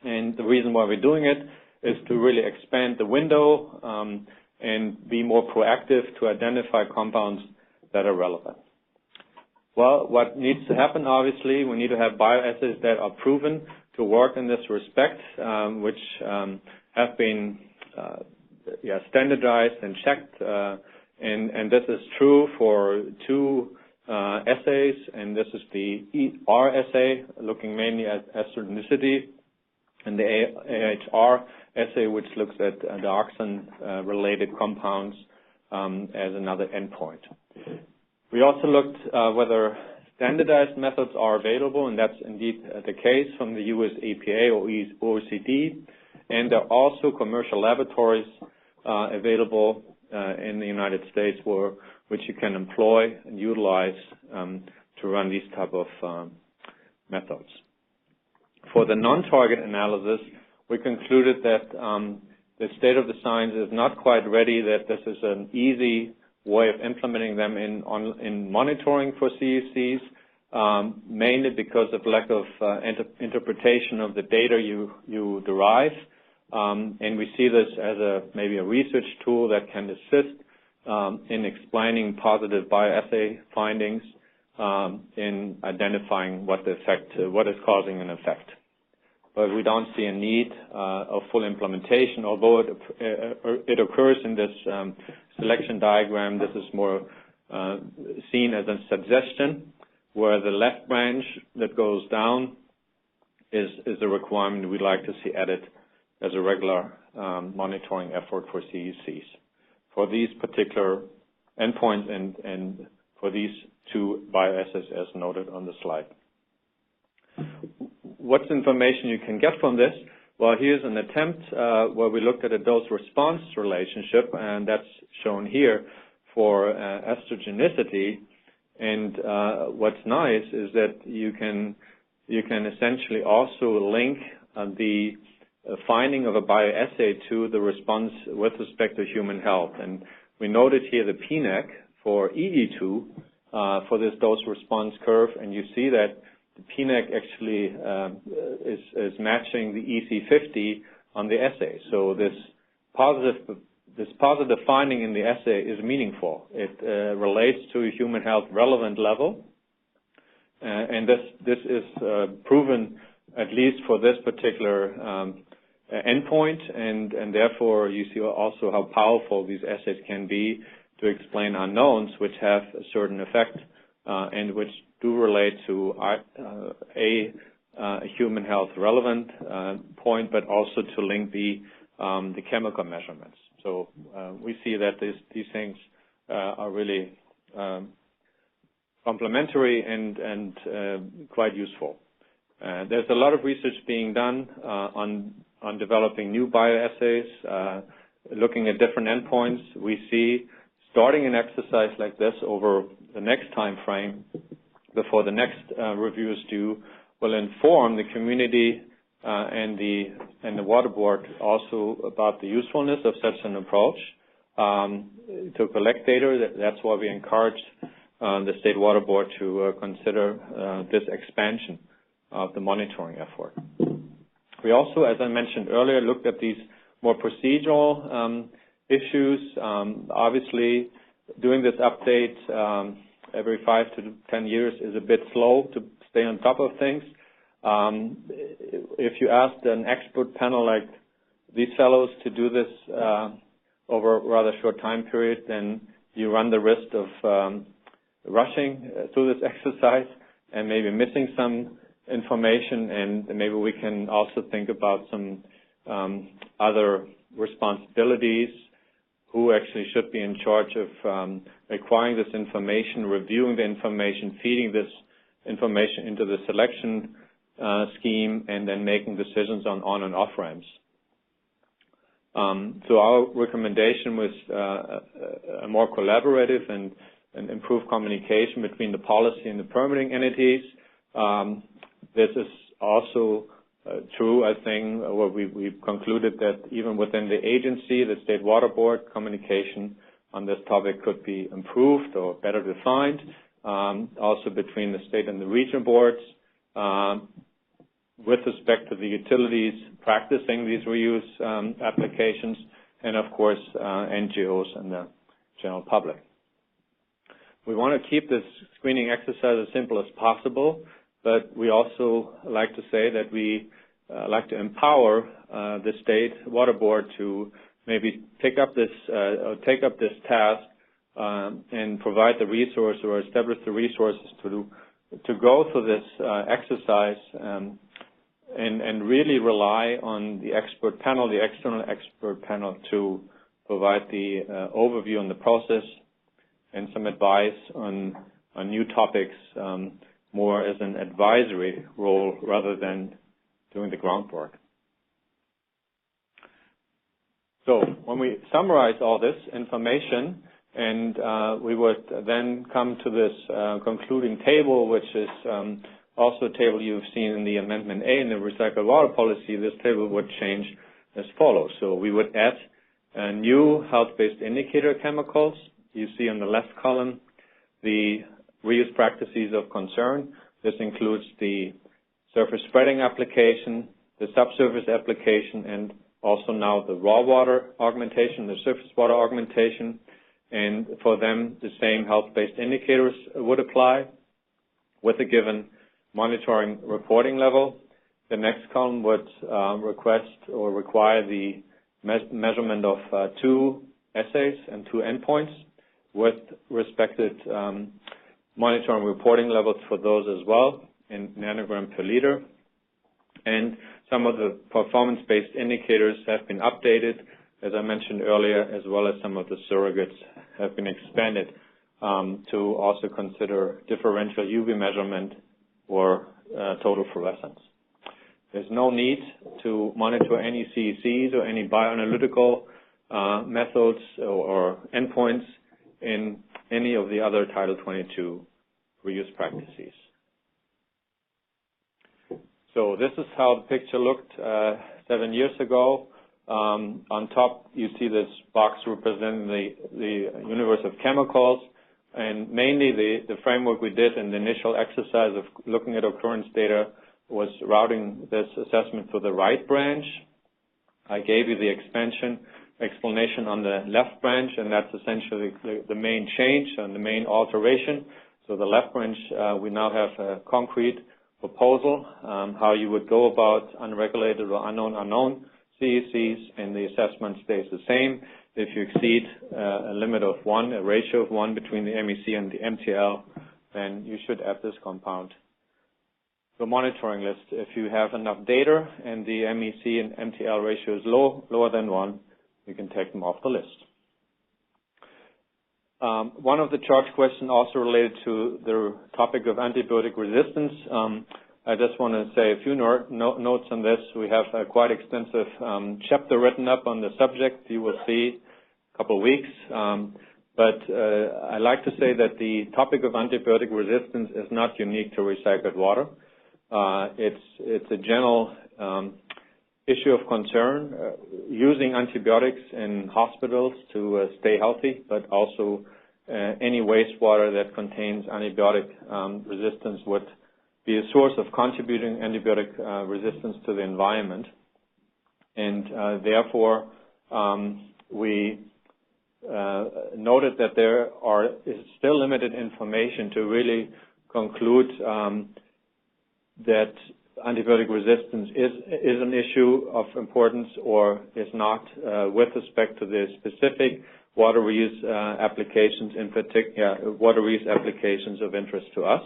D: and the reason why we're doing it is to really expand the window and be more proactive to identify compounds that are relevant. Well, what needs to happen, obviously, we need to have bioassays that are proven to work in this respect, which have been standardized and checked, and this is true for two assays, and this is the ER assay, looking mainly at acidonicity, and the AHR assay, which looks at dioxin-related compounds as another endpoint. We also looked whether standardized methods are available, and that's indeed the case from the US EPA or OECD. And there are also commercial laboratories available in the United States which you can employ and utilize to run these type of methods. For the non-target analysis, we concluded that the state of the science is not quite ready, that this is an easy way of implementing them in monitoring for CECs, mainly because of lack of interpretation of the data you derive. And we see this as maybe a research tool that can assist in explaining positive bioassay findings in identifying what is causing an effect. But we don't see a need of full implementation, although it occurs in this selection diagram. This is more seen as a suggestion, where the left branch that goes down is a requirement we'd like to see added as a regular monitoring effort for CECs for these particular endpoints and for these two bioassays as noted on the slide. What's information you can get from this? Well, here's an attempt where we looked at a dose-response relationship, and that's shown here for estrogenicity. And what's nice is that you can essentially also link the finding of a bioassay to the response with respect to human health. And we noted here the PNEC for EE2 for this dose-response curve, and you see that the PNEC actually is matching the EC50 on the assay. So this positive finding in the assay is meaningful. It relates to a human health relevant level, and this is proven at least for this particular endpoint, and therefore you see also how powerful these assays can be to explain unknowns which have a certain effect and which do relate to a human health relevant point, but also to link the chemical measurements. So we see that these things are really complementary and quite useful. There's a lot of research being done on developing new bioassays, looking at different endpoints. We see starting an exercise like this over the next time frame before the next review is due will inform the community and the water board also about the usefulness of such an approach to collect data. That's why we encouraged the State Water Board to consider this expansion of the monitoring effort. We also, as I mentioned earlier, looked at these more procedural issues. Obviously, doing this update every 5 to 10 years is a bit slow to stay on top of things. If you asked an expert panel like these fellows to do this over a rather short time period, then you run the risk of rushing through this exercise and maybe missing some information, and maybe we can also think about some other responsibilities, who actually should be in charge of acquiring this information, reviewing the information, feeding this information into the selection scheme, and then making decisions on and off ramps. So our recommendation was a more collaborative and improved communication between the policy and the permitting entities. This is also true, I think, where we've concluded that even within the agency, the State Water Board, communication on this topic could be improved or better defined. Also between the state and the region boards, with respect to the utilities practicing these reuse applications, and of course NGOs and the general public. We want to keep this screening exercise as simple as possible, but we also like to say that we like to empower the State Water Board to maybe take up this task and provide the resource or establish the resources to go through this exercise and really rely on the expert panel, the external expert panel, to provide the overview on the process and some advice on new topics, more as an advisory role rather than doing the groundwork. So when we summarize all this information, and we would then come to this concluding table, which is also a table you've seen in the Amendment A in the Recycled Water Policy. This table would change as follows. So we would add new health-based indicator chemicals. You see on the left column the reuse practices of concern. This includes the surface spreading application, the subsurface application, and also now the raw water augmentation, the surface water augmentation. And for them, the same health-based indicators would apply with a given monitoring reporting level. The next column would request or require the measurement of 2 assays and 2 endpoints with respected monitoring reporting levels for those as well in nanogram per liter. And some of the performance-based indicators have been updated, as I mentioned earlier, as well as some of the surrogates have been expanded to also consider differential UV measurement or total fluorescence. There's no need to monitor any CECs or any bioanalytical methods or endpoints in any of the other Title 22 reuse practices. So this is how the picture looked 7 years ago. On top, you see this box representing the universe of chemicals, and mainly the framework we did in the initial exercise of looking at occurrence data was routing this assessment for the right branch. I gave you the explanation on the left branch, and that's essentially the main change and the main alteration. So the left branch, we now have a concrete proposal, how you would go about unregulated or unknown CECs, and the assessment stays the same. If you exceed a limit of 1, a ratio of 1 between the MEC and the MTL, then you should add this compound to the monitoring list. If you have enough data and the MEC and MTL ratio is lower than 1, you can take them off the list. One of the charge questions also related to the topic of antibiotic resistance. I just want to say a few notes on this. We have a quite extensive chapter written up on the subject. You will see a couple of weeks. But I like to say that the topic of antibiotic resistance is not unique to recycled water. It's a general issue of concern, using antibiotics in hospitals to stay healthy, but also any wastewater that contains antibiotic resistance would be a source of contributing antibiotic resistance to the environment. And therefore, we noted that there is still limited information to really conclude that antibiotic resistance is an issue of importance or is not with respect to the specific water reuse applications, in particular water reuse applications of interest to us.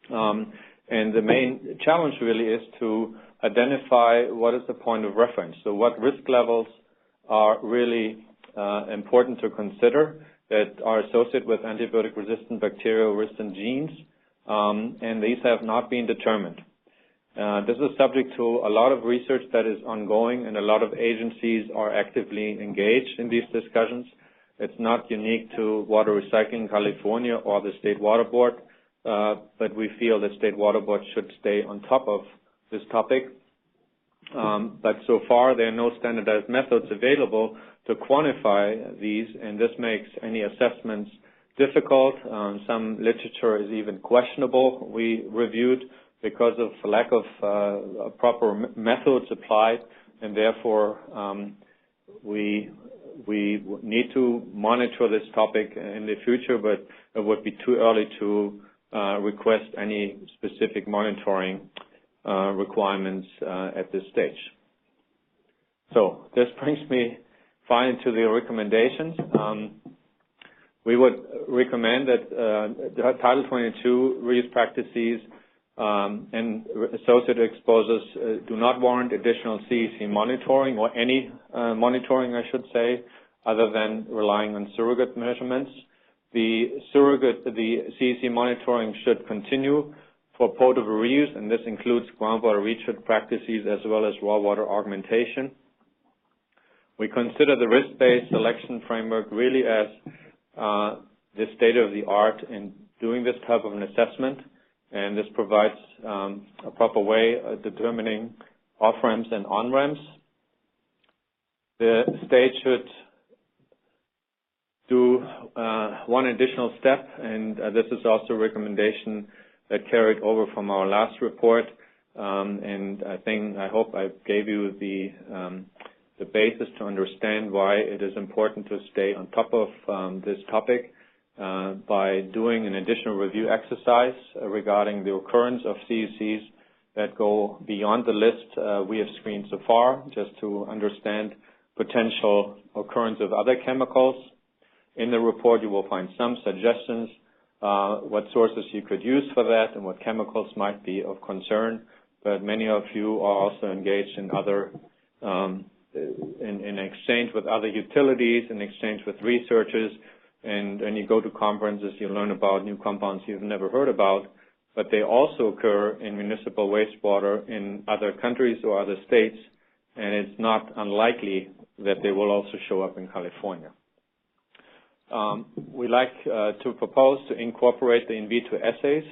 D: And the main challenge really is to identify what is the point of reference. So what risk levels are really important to consider that are associated with antibiotic-resistant bacterial-resistant genes, and these have not been determined. This is subject to a lot of research that is ongoing, and a lot of agencies are actively engaged in these discussions. It's not unique to Water Recycling California or the State Water Board, but we feel that State Water Board should stay on top of this topic. But so far, there are no standardized methods available to quantify these, and this makes any assessments difficult. Some literature is even questionable. We reviewed because of lack of proper methods applied, and therefore we need to monitor this topic in the future, but it would be too early to request any specific monitoring requirements at this stage. So this brings me finally to the recommendations. We would recommend that Title 22 reuse practices and associated exposures do not warrant additional CEC monitoring, or any monitoring, I should say. other than relying on surrogate measurements. The CEC monitoring should continue for potable reuse, and this includes groundwater retreat practices as well as raw water augmentation. We consider the risk-based selection framework really as the state-of-the-art in doing this type of an assessment, and this provides a proper way of determining off-ramps and on-ramps. The state should do one additional step, and this is also a recommendation that carried over from our last report, and I hope I gave you the basis to understand why it is important to stay on top of this topic by doing an additional review exercise regarding the occurrence of CECs that go beyond the list we have screened so far, just to understand potential occurrence of other chemicals. In the report, you will find some suggestions what sources you could use for that and what chemicals might be of concern, but many of you are also engaged in other in exchange with other utilities, in exchange with researchers, and when you go to conferences, you learn about new compounds you've never heard about, but they also occur in municipal wastewater in other countries or other states, and it's not unlikely that they will also show up in California. We like to propose to incorporate the in vitro assays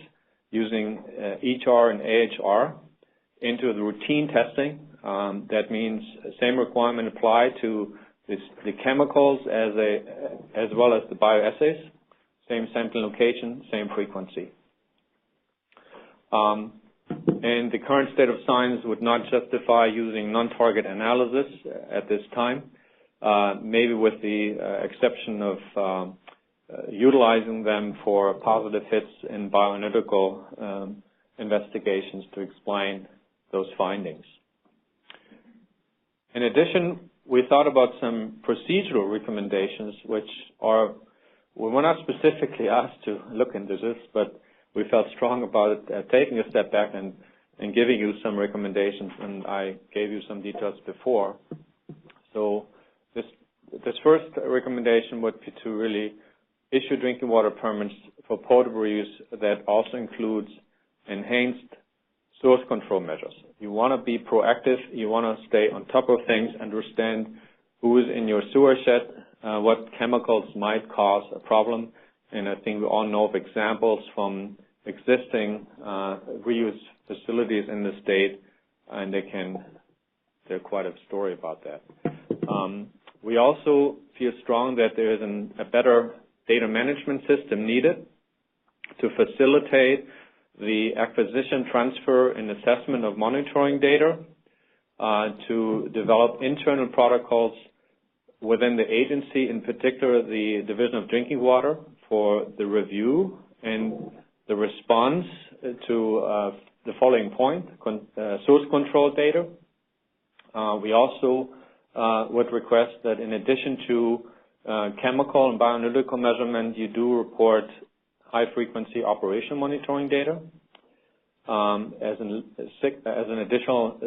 D: using HR and AHR into the routine testing. That means same requirement apply to the chemicals as well as the bioassays, same sample location, same frequency. And the current state of science would not justify using non-target analysis at this time, maybe with the exception of utilizing them for positive hits in bioanalytical investigations to explain those findings. In addition, we thought about some procedural recommendations, which we were not specifically asked to look into this, but we felt strong about it, taking a step back and giving you some recommendations, and I gave you some details before. So this first recommendation would be to really issue drinking water permits for potable use that also includes enhanced source control measures. You want to be proactive, you want to stay on top of things, understand who is in your sewer shed, what chemicals might cause a problem, and I think we all know of examples from existing reuse facilities in the state, and they're quite a story about that. We also feel strong that there is a better data management system needed to facilitate the acquisition, transfer, and assessment of monitoring data, to develop internal protocols within the agency, in particular the Division of Drinking Water, for the review and the response to the following point, source control data. We also would request that in addition to chemical and bioanalytical measurement, you do report high-frequency operation monitoring data as an additional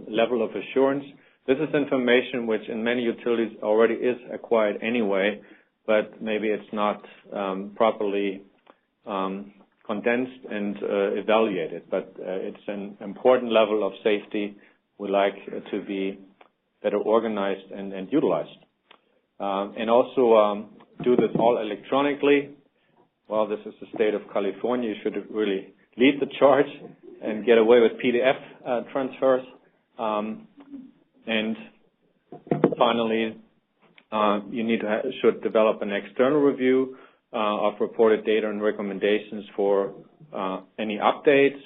D: level of assurance. This is information which in many utilities already is acquired anyway, but maybe it's not properly condensed and evaluated. But it's an important level of safety we like to be better organized and utilized. And also do this all electronically. Well, this is the state of California. You should really lead the charge and get away with PDF transfers. And finally, you should develop an external review of reported data and recommendations for any updates,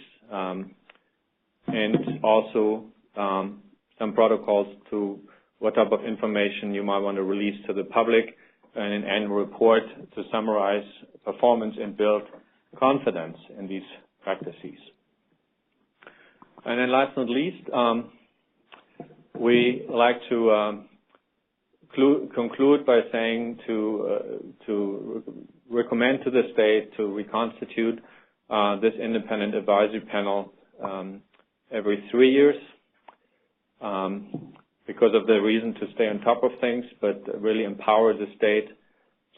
D: and also some protocols to what type of information you might want to release to the public, and an annual report to summarize performance and build confidence in these practices. And then last but not least, we like to conclude by saying to recommend to the state to reconstitute this independent advisory panel every 3 years. because of the reason to stay on top of things, but really empower the state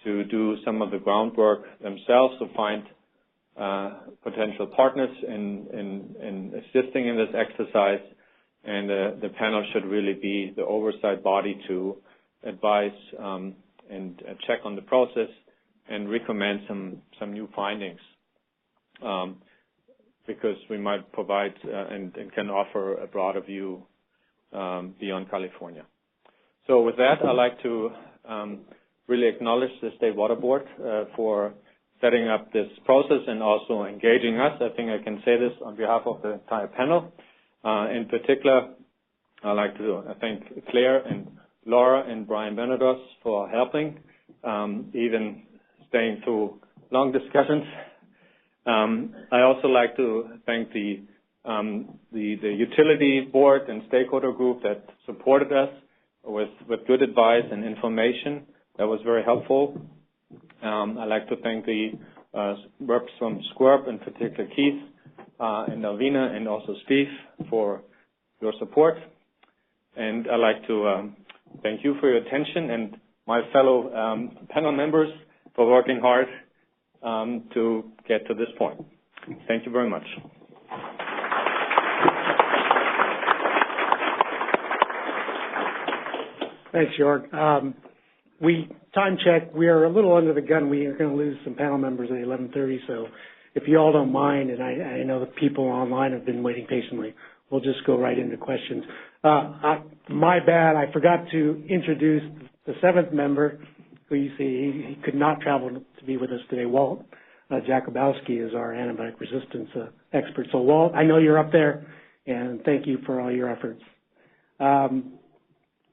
D: to do some of the groundwork themselves, to find potential partners in assisting in this exercise. And the panel should really be the oversight body to advise and check on the process and recommend some new findings, because we might provide and can offer a broader view beyond California. So with that, I'd like to really acknowledge the State Water Board for setting up this process and also engaging us. I think I can say this on behalf of the entire panel. In particular, I'd like to thank Claire and Laura and Brian Benados for helping, even staying through long discussions. I also like to thank the utility board and stakeholder group that supported us with good advice and information. That was very helpful. I'd like to thank the reps from SWRCB, in particular Keith and Alvina, and also Steve for your support. And I'd like to thank you for your attention, and my fellow panel members for working hard to get to this point. Thank you very much.
B: Thanks, Jörg. Time check. We are a little under the gun. We are going to lose some panel members at 11:30, so if you all don't mind, and I know the people online have been waiting patiently, we'll just go right into questions. My bad. I forgot to introduce the seventh member, who you see he could not travel to be with us today. Walt Jakubowski is our antibiotic resistance expert. So, Walt, I know you're up there, and thank you for all your efforts.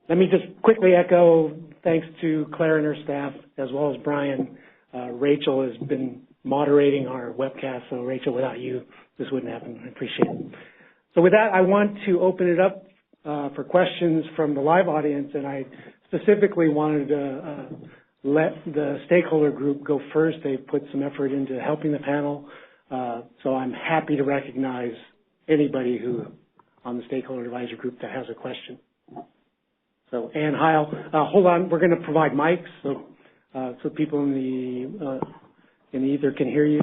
B: Let me just quickly echo thanks to Claire and her staff, as well as Brian. Rachel has been moderating our webcast, so Rachel, without you, this wouldn't happen. I appreciate it. So with that, I want to open it up for questions from the live audience, and I specifically wanted to let the stakeholder group go first. They've put some effort into helping the panel, so I'm happy to recognize anybody who on the stakeholder advisor group that has a question. So, Ann Heil, hold on. We're going to provide mics so people in the ether can hear you.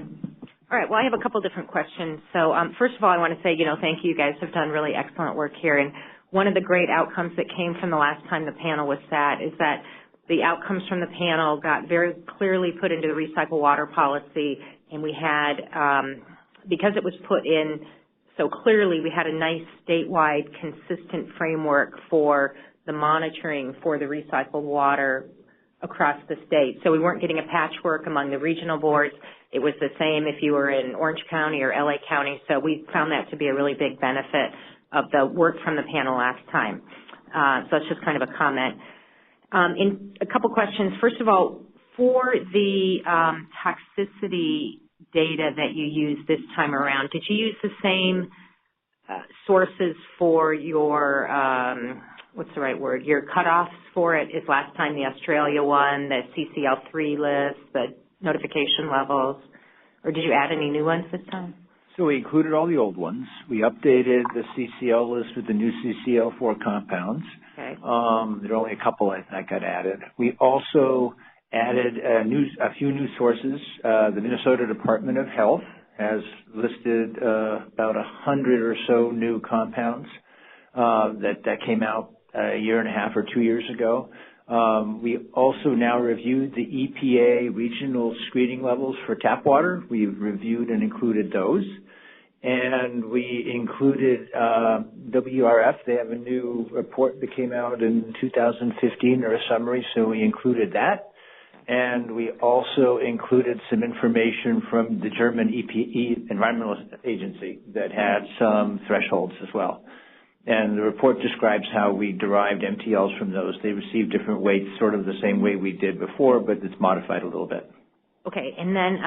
E: All right. Well, I have a couple different questions. So, first of all, I want to say, thank you. You guys have done really excellent work here. And one of the great outcomes that came from the last time the panel was sat is that the outcomes from the panel got very clearly put into the recycled water policy, and we had, because it was put in so clearly, we had a nice statewide consistent framework for the monitoring for the recycled water across the state. So we weren't getting a patchwork among the regional boards. It was the same if you were in Orange County or LA County. So we found that to be a really big benefit of the work from the panel last time. So it's just kind of a comment. In a couple questions. First of all, for the toxicity data that you used this time around, did you use the same sources for your what's the right word, your cutoffs for it as last time, the Australia one, the CCL3 list, the notification levels, or did you add any new ones this time?
F: So we included all the old ones. We updated the CCL list with the new CCL4 compounds.
E: Okay.
F: There are only a couple I think got added. We also added a few new sources. The Minnesota Department of Health has listed about 100 or so new compounds that came out a year and a half or 2 years ago. We also now reviewed the EPA regional screening levels for tap water. We've reviewed and included those. And we included WRF. They have a new report that came out in 2015, or a summary, so we included that. And we also included some information from the German EPE Environmental Agency that had some thresholds as well. And the report describes how we derived MTLs from those. They received different weights, sort of the same way we did before, but it's modified a little bit.
E: Okay, and then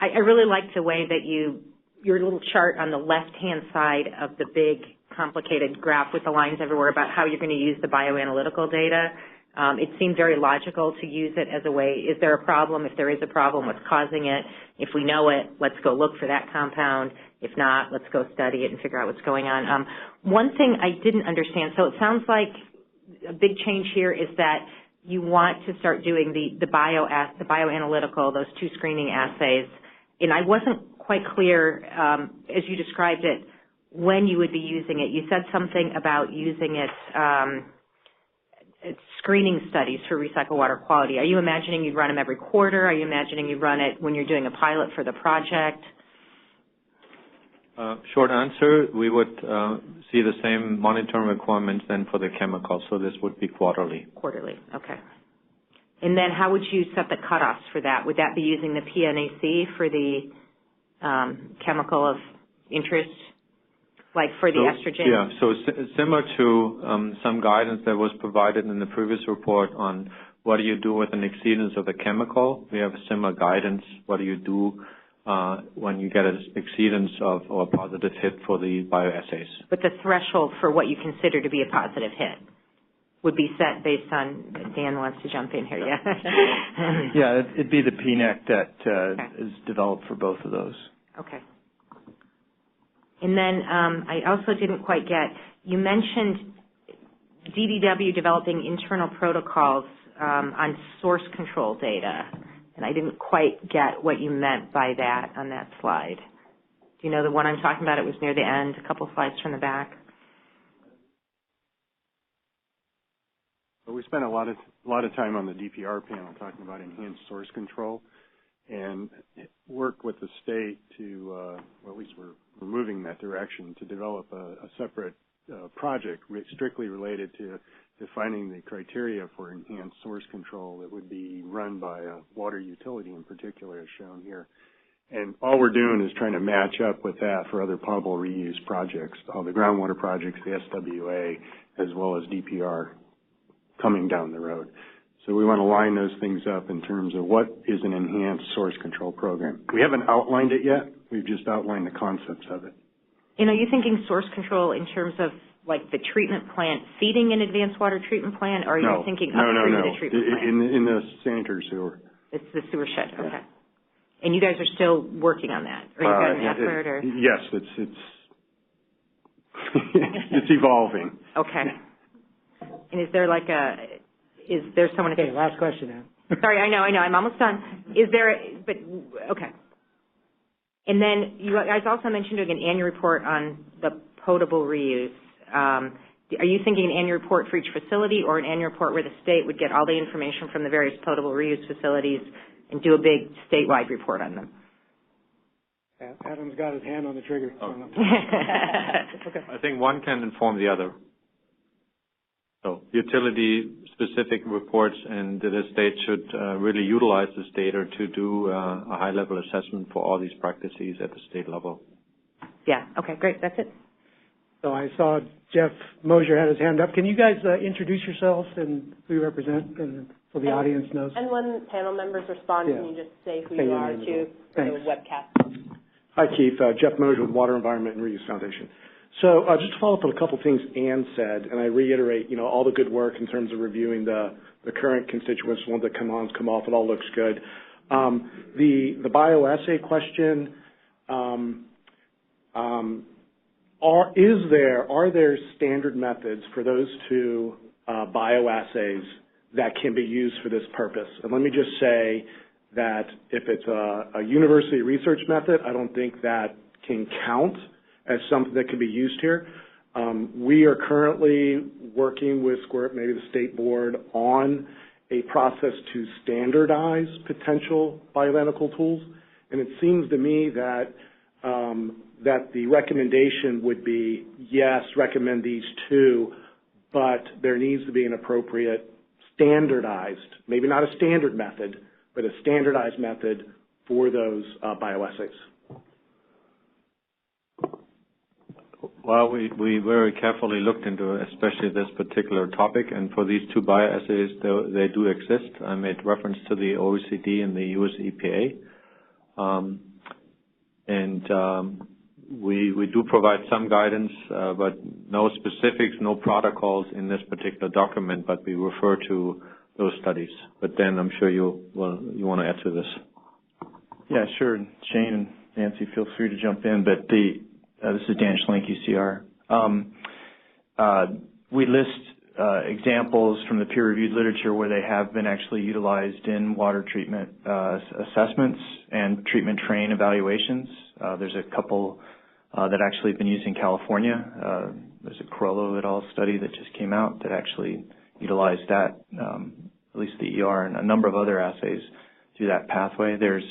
E: I really liked the way that your little chart on the left-hand side of the big, complicated graph with the lines everywhere about how you're going to use the bioanalytical data. It seemed very logical to use it as a way, is there a problem? If there is a problem, what's causing it? If we know it, let's go look for that compound. If not, let's go study it and figure out what's going on. One thing I didn't understand, so it sounds like a big change here is that you want to start doing the bioanalytical, those 2 screening assays. And I wasn't quite clear, as you described it, when you would be using it. You said something about using it, screening studies for recycled water quality. Are you imagining you'd run them every quarter? Are you imagining you'd run it when you're doing a pilot for the project?
D: Short answer, we would see the same monitoring requirements then for the chemicals, so this would be quarterly.
E: Quarterly, okay. And then how would you set the cutoffs for that? Would that be using the PNAC for the chemical of interest, like for the estrogen?
D: Yeah, so similar to some guidance that was provided in the previous report on what do you do with an exceedance of a chemical, we have a similar guidance. What do you do when you get an exceedance of or a positive hit for the bioassays?
E: But the threshold for what you consider to be a positive hit would be set based on, Dan wants to jump in here, yeah?
G: Yeah, it'd be the PNAC that is developed for both of those.
E: Okay. And then I also didn't quite get, you mentioned DDW developing internal protocols on source control data, and I didn't quite get what you meant by that on that slide. Do you know the one I'm talking about? It was near the end, a couple slides from the back.
H: Well, we spent a lot of time on the DPR panel talking about enhanced source control, and work with the state to, well, at least we're moving in that direction, to develop a separate project strictly related to defining the criteria for enhanced source control that would be run by a water utility in particular, as shown here. And all we're doing is trying to match up with that for other potable reuse projects, all the groundwater projects, the SWA, as well as DPR coming down the road. So we want to line those things up in terms of what is an enhanced source control program. We haven't outlined it yet. We've just outlined the concepts of it.
E: And are you thinking source control in terms of like the treatment plant feeding an advanced water treatment plant, or are you thinking upstream of the treatment plant?
H: In the sanitary sewer.
E: It's the sewer shed, okay. And you guys are still working on that? Or you've got an effort? Or?
H: Yes, it's it's evolving.
E: Okay. And is there like is there someone?
B: Okay, last question now.
E: Sorry, I know, I'm almost done. Is there, okay. And then you guys also mentioned doing an annual report on the potable reuse. Are you thinking an annual report for each facility, or an annual report where the state would get all the information from the various potable reuse facilities and do a big statewide report on them?
B: Adam's got his hand on the trigger.
D: Oh. Okay. I think one can inform the other. So utility-specific reports, and the state should really utilize this data to do a high-level assessment for all these practices at the state level.
E: Yeah. Okay, great. That's it.
B: So I saw Jeff Mosier had his hand up. Can you guys introduce yourselves and who you represent, and so the audience knows?
I: And when panel members respond, can you just say who you are too for the webcast?
J: Hi, Keith. Jeff Mosier with Water, Environment, and Reuse Foundation. So just to follow up on a couple things Ann said, and I reiterate, all the good work in terms of reviewing the current constituents, ones that come on, come off, it all looks good. The bioassay question, are there standard methods for those two bioassays that can be used for this purpose? And let me just say that if it's a university research method, I don't think that can count as something that can be used here. We are currently working with SWRCB, maybe the state board, on a process to standardize potential bioanalytical tools. And it seems to me that that the recommendation would be, yes, recommend these two, but there needs to be an appropriate standardized, maybe not a standard method, but a standardized method for those bioassays.
D: Well, we very carefully looked into especially this particular topic, and for these two bioassays, they do exist. I made reference to the OECD and the US EPA. we do provide some guidance, but no specifics, no protocols in this particular document, but we refer to those studies. But Dan, I'm sure you want to add to this.
G: Yeah, sure. Shane and Nancy, feel free to jump in. But this is Dan Schlenk, UCR. We list examples from the peer-reviewed literature where they have been actually utilized in water treatment assessments and treatment train evaluations. There's a couple that actually have been used in California. There's a Corollo et al. Study that just came out that actually utilized that, at least the ER, and a number of other assays through that pathway. There's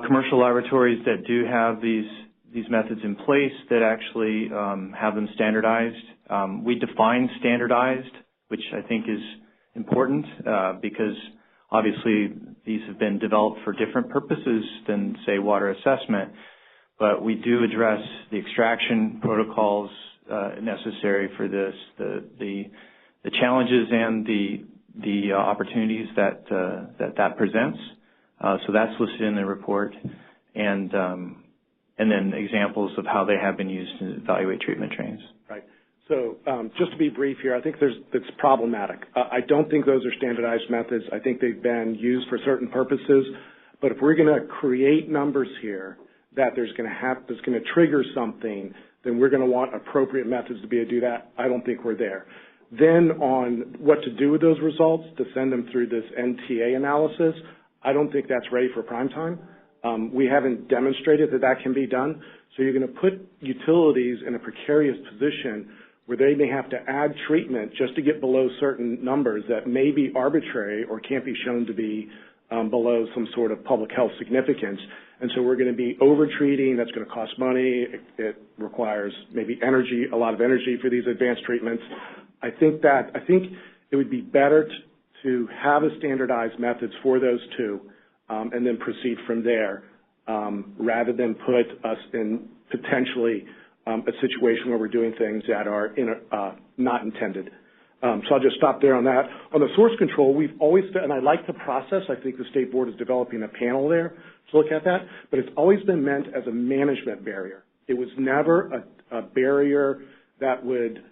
G: commercial laboratories that do have these methods in place that actually have them standardized. We define standardized, which I think is important because obviously these have been developed for different purposes than, say, water assessment, but we do address the extraction protocols necessary for this, the challenges and the opportunities that presents. So that's listed in the report, and then examples of how they have been used to evaluate treatment trains.
J: Right. So just to be brief here, I think it's problematic. I don't think those are standardized methods. I think they've been used for certain purposes. But if we're going to create numbers here that's going to trigger something, then we're going to want appropriate methods to be able to do that. I don't think we're there. Then on what to do with those results, to send them through this NTA analysis, I don't think that's ready for prime time. We haven't demonstrated that can be done. So you're going to put utilities in a precarious position where they may have to add treatment just to get below certain numbers that may be arbitrary or can't be shown to be below some sort of public health significance. And so we're going to be over-treating. That's going to cost money. It requires maybe energy, a lot of energy for these advanced treatments. I think it would be better to have a standardized methods for those two and then proceed from there rather than put us in potentially a situation where we're doing things that are not intended. So I'll just stop there on that. On the source control, we've always, and I like the process. I think the State Board is developing a panel there to look at that, but it's always been meant as a management barrier. It was never a barrier that would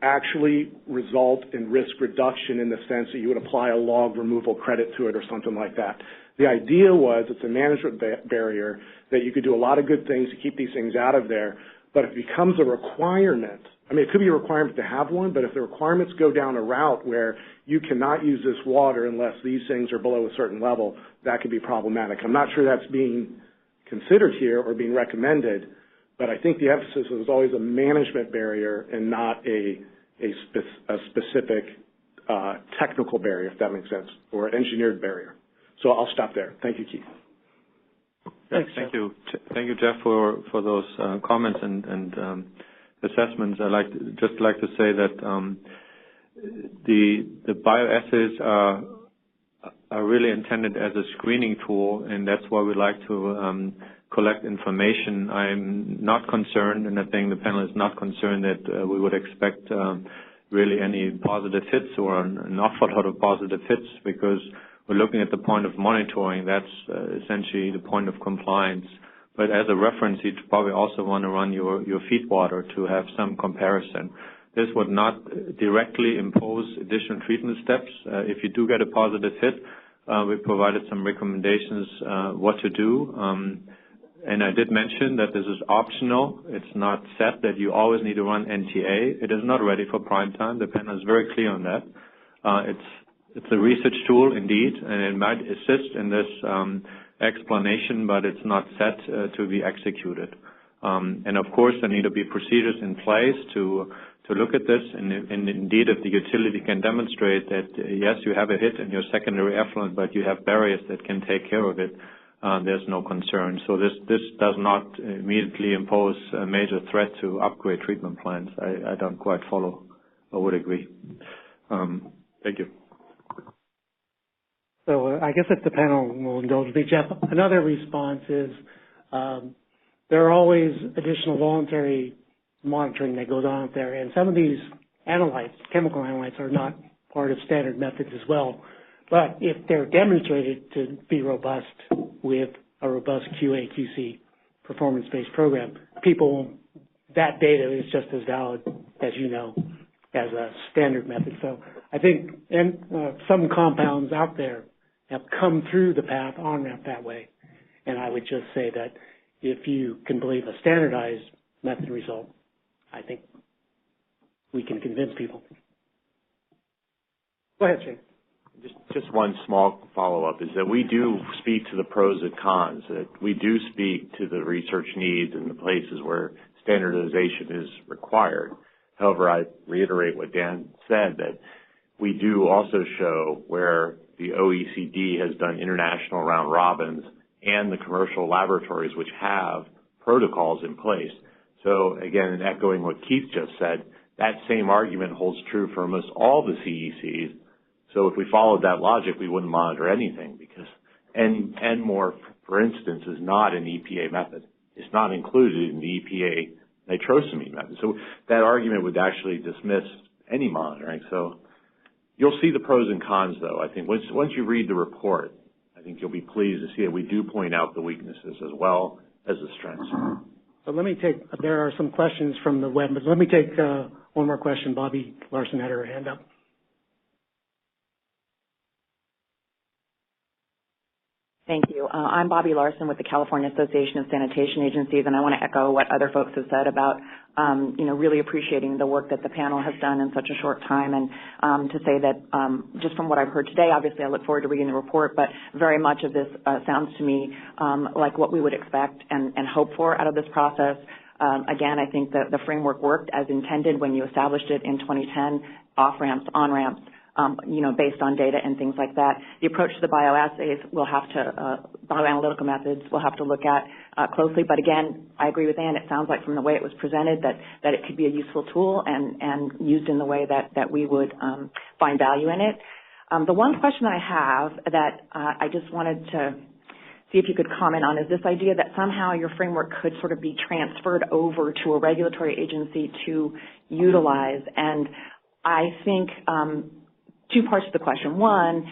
J: actually result in risk reduction in the sense that you would apply a log removal credit to it or something like that. The idea was it's a management barrier that you could do a lot of good things to keep these things out of there, but if it becomes a requirement, I mean, it could be a requirement to have one, but if the requirements go down a route where you cannot use this water unless these things are below a certain level, that could be problematic. I'm not sure that's being considered here or being recommended, but I think the emphasis was always a management barrier and not a specific technical barrier, if that makes sense, or engineered barrier. So I'll stop there. Thank you, Keith.
D: Thanks. Thank you, Jeff, for those comments and assessments. I'd just like to say that the bioassays are really intended as a screening tool, and that's why we like to collect information. I'm not concerned, and I think the panel is not concerned that we would expect really any positive hits or an awful lot of positive hits, because we're looking at the point of monitoring. That's essentially the point of compliance. But as a reference, you'd probably also want to run your feed water to have some comparison. This would not directly impose additional treatment steps. If you do get a positive hit, we provided some recommendations what to do. And I did mention that this is optional. It's not set that you always need to run NTA. It is not ready for prime time. The panel is very clear on that. It's a research tool indeed, and it might assist in this explanation, but it's not set to be executed. And of course, there need to be procedures in place to look at this. And indeed, if the utility can demonstrate that yes, you have a hit in your secondary effluent, but you have barriers that can take care of it, there's no concern. So this does not immediately impose a major threat to upgrade treatment plants. I don't quite follow or would agree. Thank you.
B: So I guess if the panel will indulge me, Jeff, another response is there are always additional voluntary monitoring that goes on out there, and some of these analytes, chemical analytes, are not part of standard methods as well. But if they're demonstrated to be robust with a robust QA/QC performance-based program, that data is just as valid, as you know, as a standard method. So I think some compounds out there have come through the path on-ramp that way. And I would just say that if you can believe a standardized method result, I think we can convince people. Go ahead, Shane.
K: Just one small follow-up is that we do speak to the pros and cons, that we do speak to the research needs and the places where standardization is required. However, I reiterate what Dan said, that we do also show where the OECD has done international round robins and the commercial laboratories which have protocols in place. So again, echoing what Keith just said, that same argument holds true for almost all the CECs. So if we followed that logic, we wouldn't monitor anything because NMOR, for instance, is not an EPA method. It's not included in the EPA nitrosamine method. So that argument would actually dismiss any monitoring. So you'll see the pros and cons, though. I think once you read the report, I think you'll be pleased to see that we do point out the weaknesses as well as the strengths.
B: So there are some questions from the web, but let me take one more question. Bobby Larson had her hand up.
L: Thank you. I'm Bobby Larson with the California Association of Sanitation Agencies, and I want to echo what other folks have said about, really appreciating the work that the panel has done in such a short time, and to say that just from what I've heard today, obviously I look forward to reading the report, but very much of this sounds to me like what we would expect and hope for out of this process. Again, I think that the framework worked as intended when you established it in 2010, off-ramps, on-ramps. Based on data and things like that. The approach to the bioassays bioanalytical methods we'll have to look at closely. But again, I agree with Ann. It sounds like from the way it was presented that it could be a useful tool and used in the way that we would find value in it. The one question I have that I just wanted to see if you could comment on is this idea that somehow your framework could sort of be transferred over to a regulatory agency to utilize. And I think two parts to the question. One,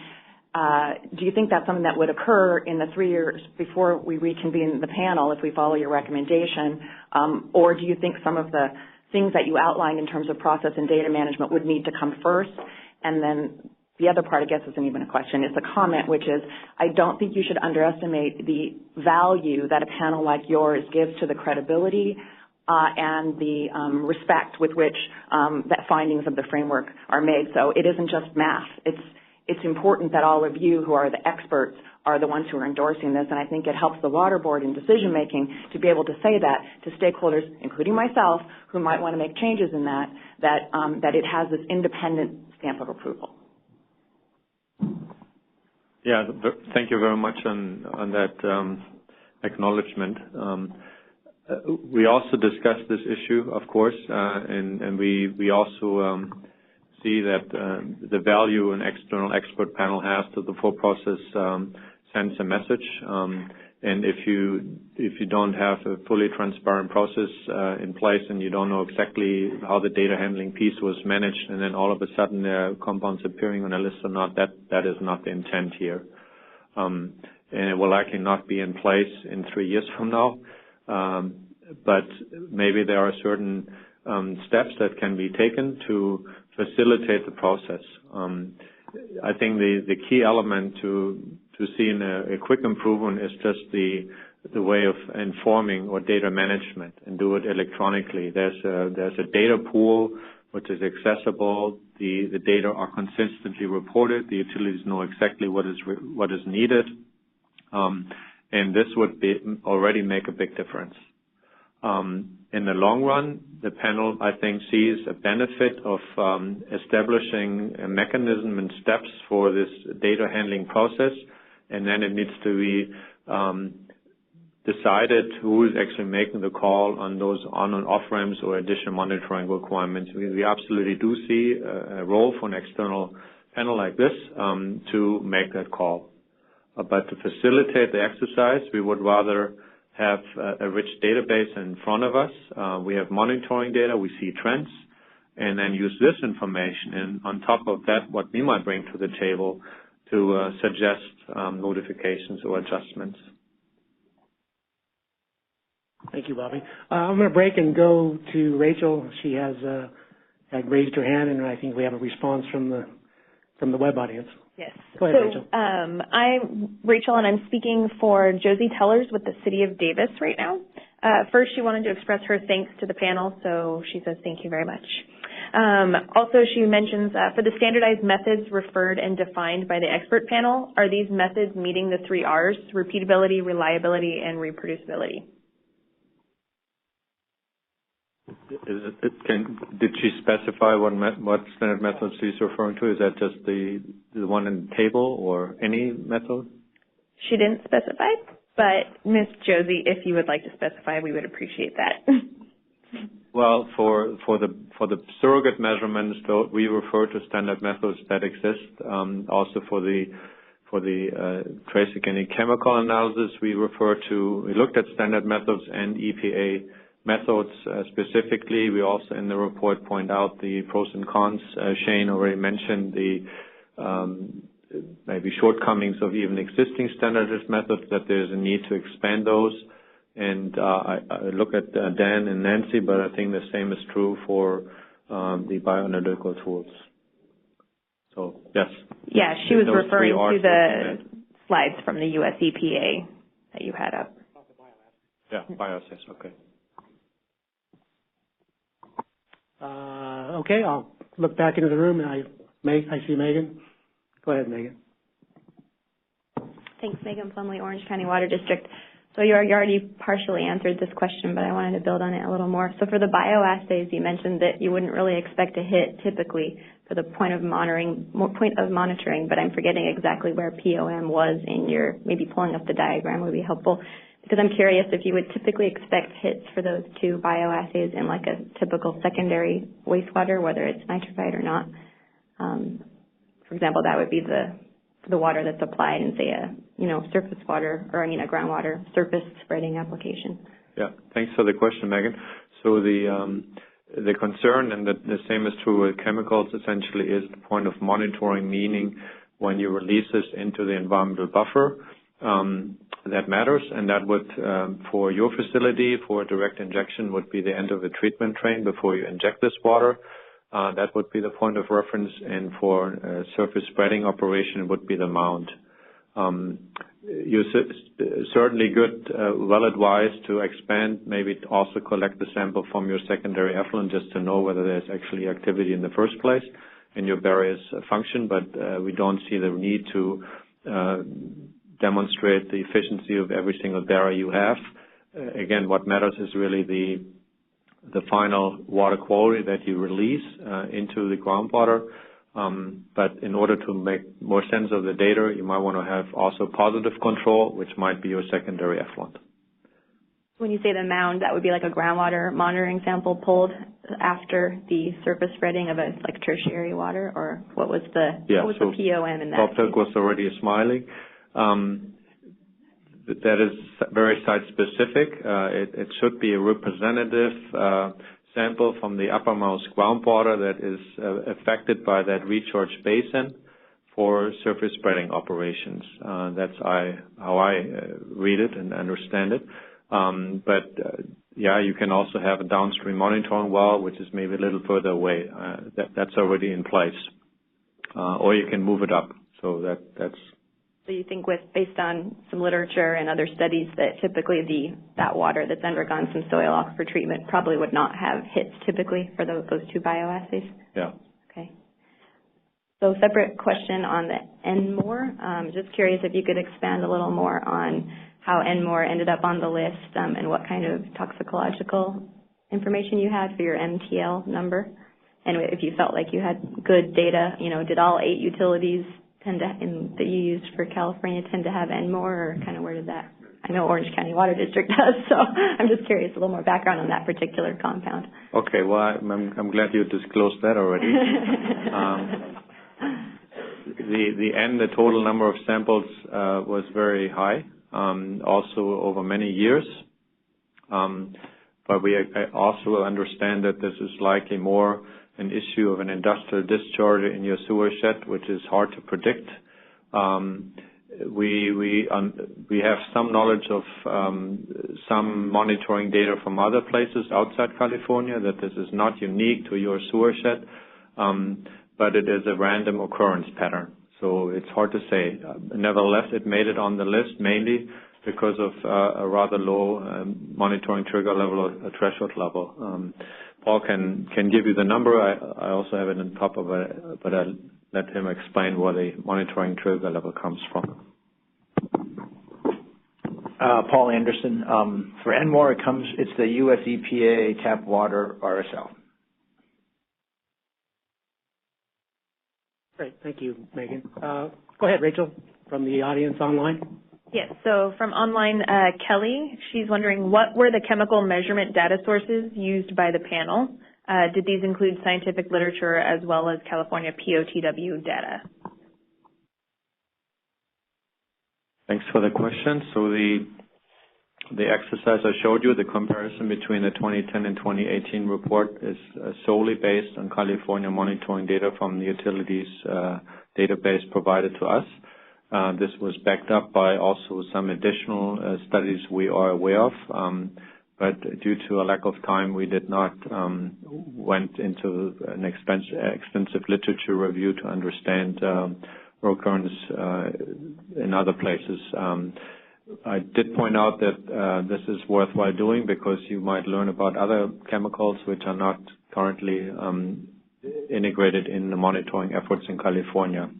L: do you think that's something that would occur in the 3 years before we reconvene the panel if we follow your recommendation? Or do you think some of the things that you outlined in terms of process and data management would need to come first? And then the other part, I guess, isn't even a question. It's a comment, which is I don't think you should underestimate the value that a panel like yours gives to the credibility and the respect with which that findings of the framework are made. So it isn't just math. It's important that all of you who are the experts are the ones who are endorsing this, and I think it helps the water board in decision making to be able to say that to stakeholders, including myself, who might want to make changes in that it has this independent stamp of approval.
D: Yeah, thank you very much on that acknowledgement. We also discussed this issue, of course, and we also see that the value an external expert panel has to the full process sends a message. And if you don't have a fully transparent process in place and you don't know exactly how the data handling piece was managed, and then all of a sudden there are compounds appearing on a list or not, that is not the intent here. And it will likely not be in place in 3 years from now. But maybe there are certain steps that can be taken to facilitate the process. I think the key element to seeing a quick improvement is just the way of informing or data management and do it electronically. There's a data pool which is accessible. The data are consistently reported. The utilities know exactly what is needed, and this would already make a big difference. In the long run, the panel, I think, sees a benefit of establishing a mechanism and steps for this data handling process, and then it needs to be decided who is actually making the call on those on and off ramps or additional monitoring requirements. We absolutely do see a role for an external panel like this to make that call. But to facilitate the exercise, we would rather have a rich database in front of us. We have monitoring data, we see trends, and then use this information. And on top of that, what we might bring to the table to suggest modifications or adjustments.
B: Thank you, Bobby. I'm going to break and go to Rachel. She has had raised her hand, and I think we have a response from the web audience.
M: Yes.
B: Go ahead, Rachel.
M: I'm Rachel, and I'm speaking for Josie Tellers with the City of Davis right now. First, she wanted to express her thanks to the panel, so she says thank you very much. Also, she mentions for the standardized methods referred and defined by the expert panel, are these methods meeting the 3 R's, repeatability, reliability, and reproducibility?
D: Did she specify what standard method she's referring to? Is that just the one in the table or any method?
M: She didn't specify, but Ms. Josie, if you would like to specify, we would appreciate that.
D: Well, for the surrogate measurements, though, we refer to standard methods that exist. Also for the trace organic chemical analysis, we looked at standard methods and EPA methods specifically. We also in the report point out the pros and cons. Shane already mentioned the maybe shortcomings of even existing standardized methods, that there's a need to expand those. And I look at Dan and Nancy, but I think the same is true for the bioanalytical tools. So, yes.
M: Yeah, she was referring to the slides from the US EPA that you had up.
D: Yeah, bioassays, okay.
B: Okay, I'll look back into the room, and I see Megan. Go ahead, Megan.
N: Thanks, Megan Plumley, Orange County Water District. So you already partially answered this question, but I wanted to build on it a little more. So for the bioassays, you mentioned that you wouldn't really expect a hit typically for the point of monitoring, but I'm forgetting exactly where POM was in your, maybe pulling up the diagram would be helpful. Because I'm curious if you would typically expect hits for those 2 bioassays in like a typical secondary wastewater, whether it's nitrified or not. For example, that would be the water that's applied in, say, a surface water, or a groundwater surface spreading application.
D: Yeah, thanks for the question, Megan. So the concern, and the same is true with chemicals, essentially is the point of monitoring, meaning when you release this into the environmental buffer, that matters, and that would, for your facility, for direct injection, would be the end of the treatment train before you inject this water. That would be the point of reference, and for surface spreading operation, it would be the mound. You're certainly well advised to expand, maybe also collect the sample from your secondary effluent just to know whether there's actually activity in the first place in your barriers function, but we don't see the need to demonstrate the efficiency of every single barrier you have. Again, what matters is really the final water quality that you release into the groundwater. But in order to make more sense of the data, you might want to have also positive control, which might be your secondary effluent.
N: When you say the mound, that would be like a groundwater monitoring sample pulled after the surface spreading of a tertiary water, or what was the POM in that?
D: Bob Dirk was already smiling. That is very site-specific. It should be a representative sample from the uppermost groundwater that is affected by that recharge basin for surface spreading operations. That's how I read it and understand it. You can also have a downstream monitoring well, which is maybe a little further away. That's already in place. Or you can move it up. So that's.
N: So you think based on some literature and other studies that typically that water that's undergone some soil aquifer treatment probably would not have hits typically for those 2 bioassays?
D: Yeah.
N: Okay. So separate question on the NMOR. Just curious if you could expand a little more on how NMOR ended up on the list and what kind of toxicological information you had for your MTL number. And if you felt like you had good data, did all 8 utilities that you used for California tend to have NMOR, or kind of where did that? I know Orange County Water District does, so I'm just curious a little more background on that particular compound.
D: Okay, well, I'm glad you disclosed that already. The total number of samples was very high, also over many years. But we also understand that this is likely more an issue of an industrial discharge in your sewer shed, which is hard to predict. we have some knowledge of some monitoring data from other places outside California, that this is not unique to your sewer shed, but it is a random occurrence pattern. So it's hard to say. Nevertheless, it made it on the list mainly because of a rather low monitoring trigger level or threshold level. Paul can give you the number. I also have it on top of it, but I'll let him explain where the monitoring trigger level comes from.
F: Paul Anderson. For NMOR, it's the U.S. EPA tap water RSL.
B: Great. Thank you, Megan. Go ahead, Rachel, from the audience online.
M: Yes, so from online, Kelly, she's wondering, what were the chemical measurement data sources used by the panel? Did these include scientific literature as well as California POTW data?
D: Thanks for the question. So the exercise I showed you, the comparison between the 2010 and 2018 report, is solely based on California monitoring data from the utilities database provided to us. This was backed up by also some additional studies we are aware of, but due to a lack of time, we did not went into an extensive literature review to understand occurrence in other places. I did point out that this is worthwhile doing because you might learn about other chemicals which are not currently integrated in the monitoring efforts in California.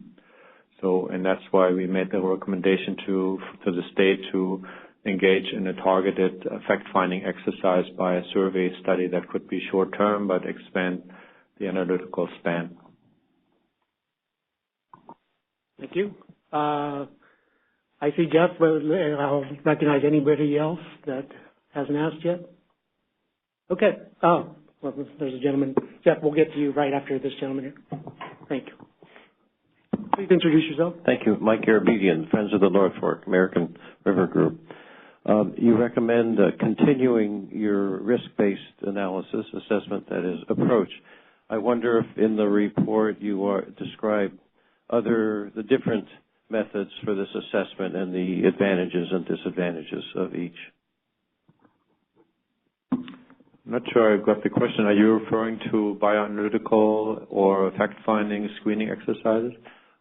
D: So, and that's why we made the recommendation to the state to engage in a targeted fact-finding exercise by a survey study that could be short-term but expand the analytical span.
B: Thank you. I see Jeff, but I'll recognize anybody else that hasn't asked yet. Okay. Oh, well, there's a gentleman. Jeff, we'll get to you right after this gentleman here. Thank you. Please introduce yourself.
O: Thank you. Mike Arabedian, Friends of the North Fork, American River Group. You recommend continuing your risk-based analysis assessment, that is, approach. I wonder if in the report you describe the different methods for this assessment and the advantages and disadvantages of each.
D: I'm not sure I got the question. Are you referring to bioanalytical or fact-finding screening exercises?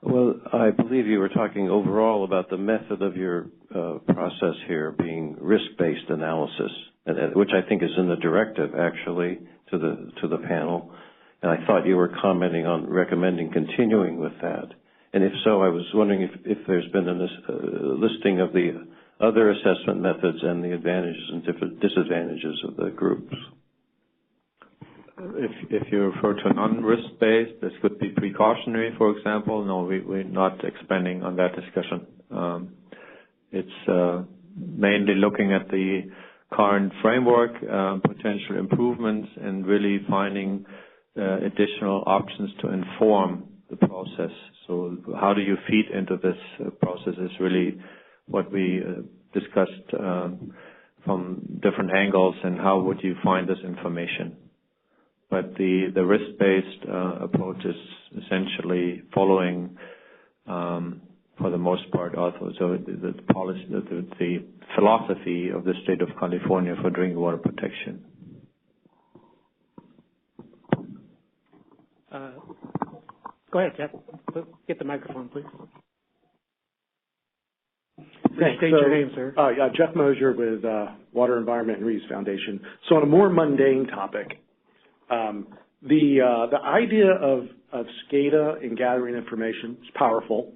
O: Well, I believe you were talking overall about the method of your process here being risk-based analysis, which I think is in the directive, actually, to the panel. And I thought you were commenting on recommending continuing with that. And if so, I was wondering if there's been a listing of the other assessment methods and the advantages and disadvantages of the groups.
D: If you refer to non-risk-based, this could be precautionary, for example. No, we're not expanding on that discussion. It's mainly looking at the current framework, potential improvements, and really finding additional options to inform the process. So how do you feed into this process is really what we discussed from different angles, and how would you find this information. But the risk-based approach is essentially following, for the most part, also the policy, the philosophy of the state of California for drinking water protection.
B: Go ahead, Jeff. Get the microphone, please.
J: Thanks.
B: State your name, sir.
J: Jeff Mosier with Water, Environment, and Reuse Foundation. So on a more mundane topic, the idea of SCADA and gathering information is powerful.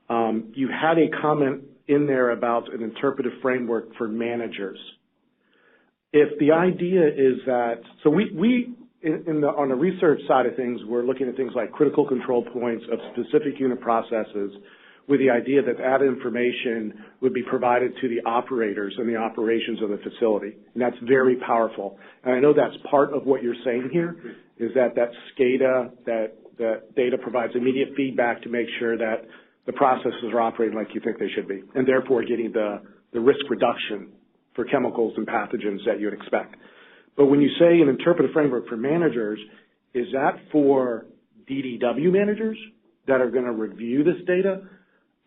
J: You had a comment in there about an interpretive framework for managers. If the idea is that, so on the research side of things, we're looking at things like critical control points of specific unit processes, with the idea that that information would be provided to the operators and the operations of the facility. And that's very powerful. And I know that's part of what you're saying here, is that SCADA, that data provides immediate feedback to make sure that the processes are operating like you think they should be, and therefore getting the risk reduction for chemicals and pathogens that you would expect. But when you say an interpretive framework for managers, is that for DDW managers that are going to review this data?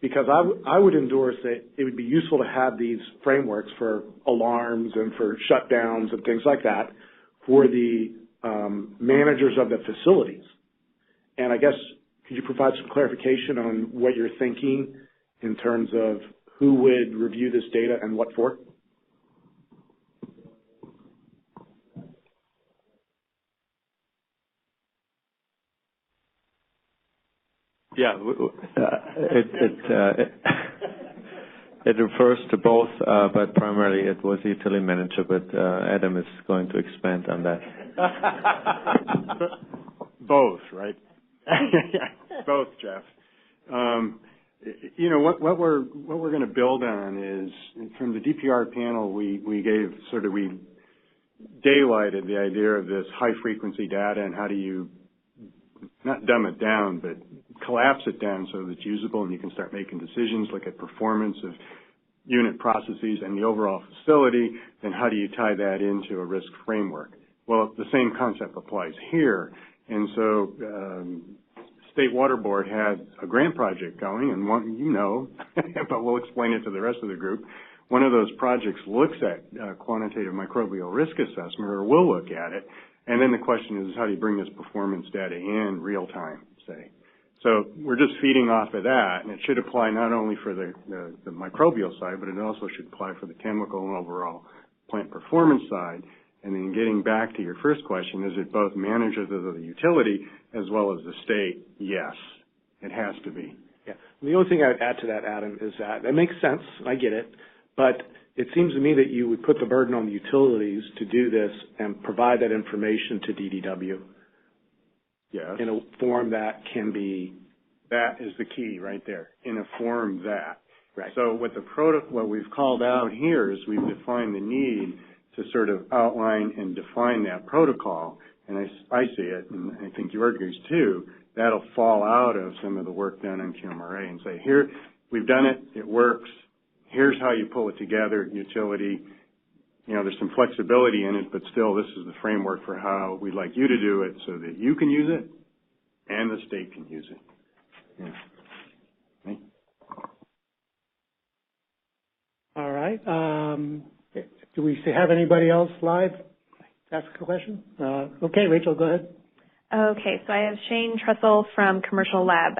J: because I would endorse that it would be useful to have these frameworks for alarms and for shutdowns and things like that for the managers of the facilities. And I guess, could you provide some clarification on what you're thinking in terms of who would review this data and what for?
D: Yeah, it refers to both, but primarily it was the utility manager, but Adam is going to expand on that.
H: Both, right? Both, Jeff. You know, what we're going to build on is, from the DPR panel, we daylighted the idea of this high frequency data and how do you not dumb it down, but collapse it down so that it's usable and you can start making decisions, look at performance of unit processes and the overall facility, then how do you tie that into a risk framework? Well, the same concept applies here. And so State Water Board has a grant project going, and one, you know, but we'll explain it to the rest of the group. One of those projects looks at quantitative microbial risk assessment, or will look at it. And then the question is, how do you bring this performance data in real time, say? So we're just feeding off of that, and it should apply not only for the microbial side, but it also should apply for the chemical and overall plant performance side. And then getting back to your first question, is it both managers of the utility as well as the state? Yes, it has to be.
J: Yeah. The only thing I would add to that, Adam, is that makes sense. I get it. But it seems to me that you would put the burden on the utilities to do this and provide that information to DDW.
H: Yes.
J: In a form that can be.
H: That is the key right there. In a form that.
J: Right.
H: So what we've called out here is we've defined the need to sort of outline and define that protocol. And I see it, and I think yours agrees too, that'll fall out of some of the work done on QMRA and say, here, we've done it, it works, here's how you pull it together, utility. You know, there's some flexibility in it, but still this is the framework for how we'd like you to do it so that you can use it and the state can use it. Yeah. Okay.
B: All right. Do we have anybody else live ask a question? Okay, Rachel, go ahead.
M: Okay, so I have Shane Trussell from Commercial Lab.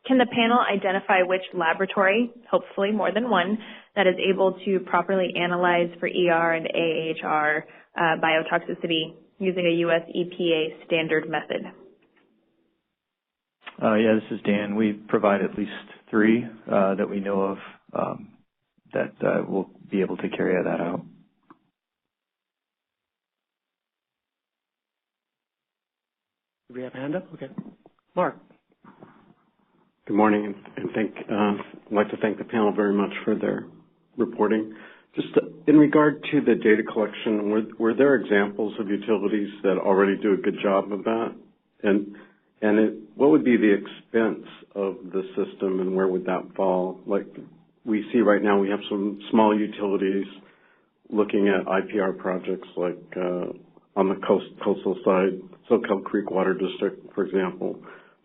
M: Can the panel identify which laboratory, hopefully more than one, that is able to properly analyze for ER and AHR biotoxicity using a U.S. EPA standard method?
G: Yeah, this is Dan. We provide at least 3 that we know of that will be able to carry that out.
B: Do we have a hand up? Okay. Mark.
P: Good morning, and I'd like to thank the panel very much for their reporting. Just in regard to the data collection, were there examples of utilities that already do a good job of that? And what would be the expense of the system, and where would that fall? Like we see right now, we have some small utilities looking at IPR projects, like on the coastal side, Soquel Creek Water District, for example,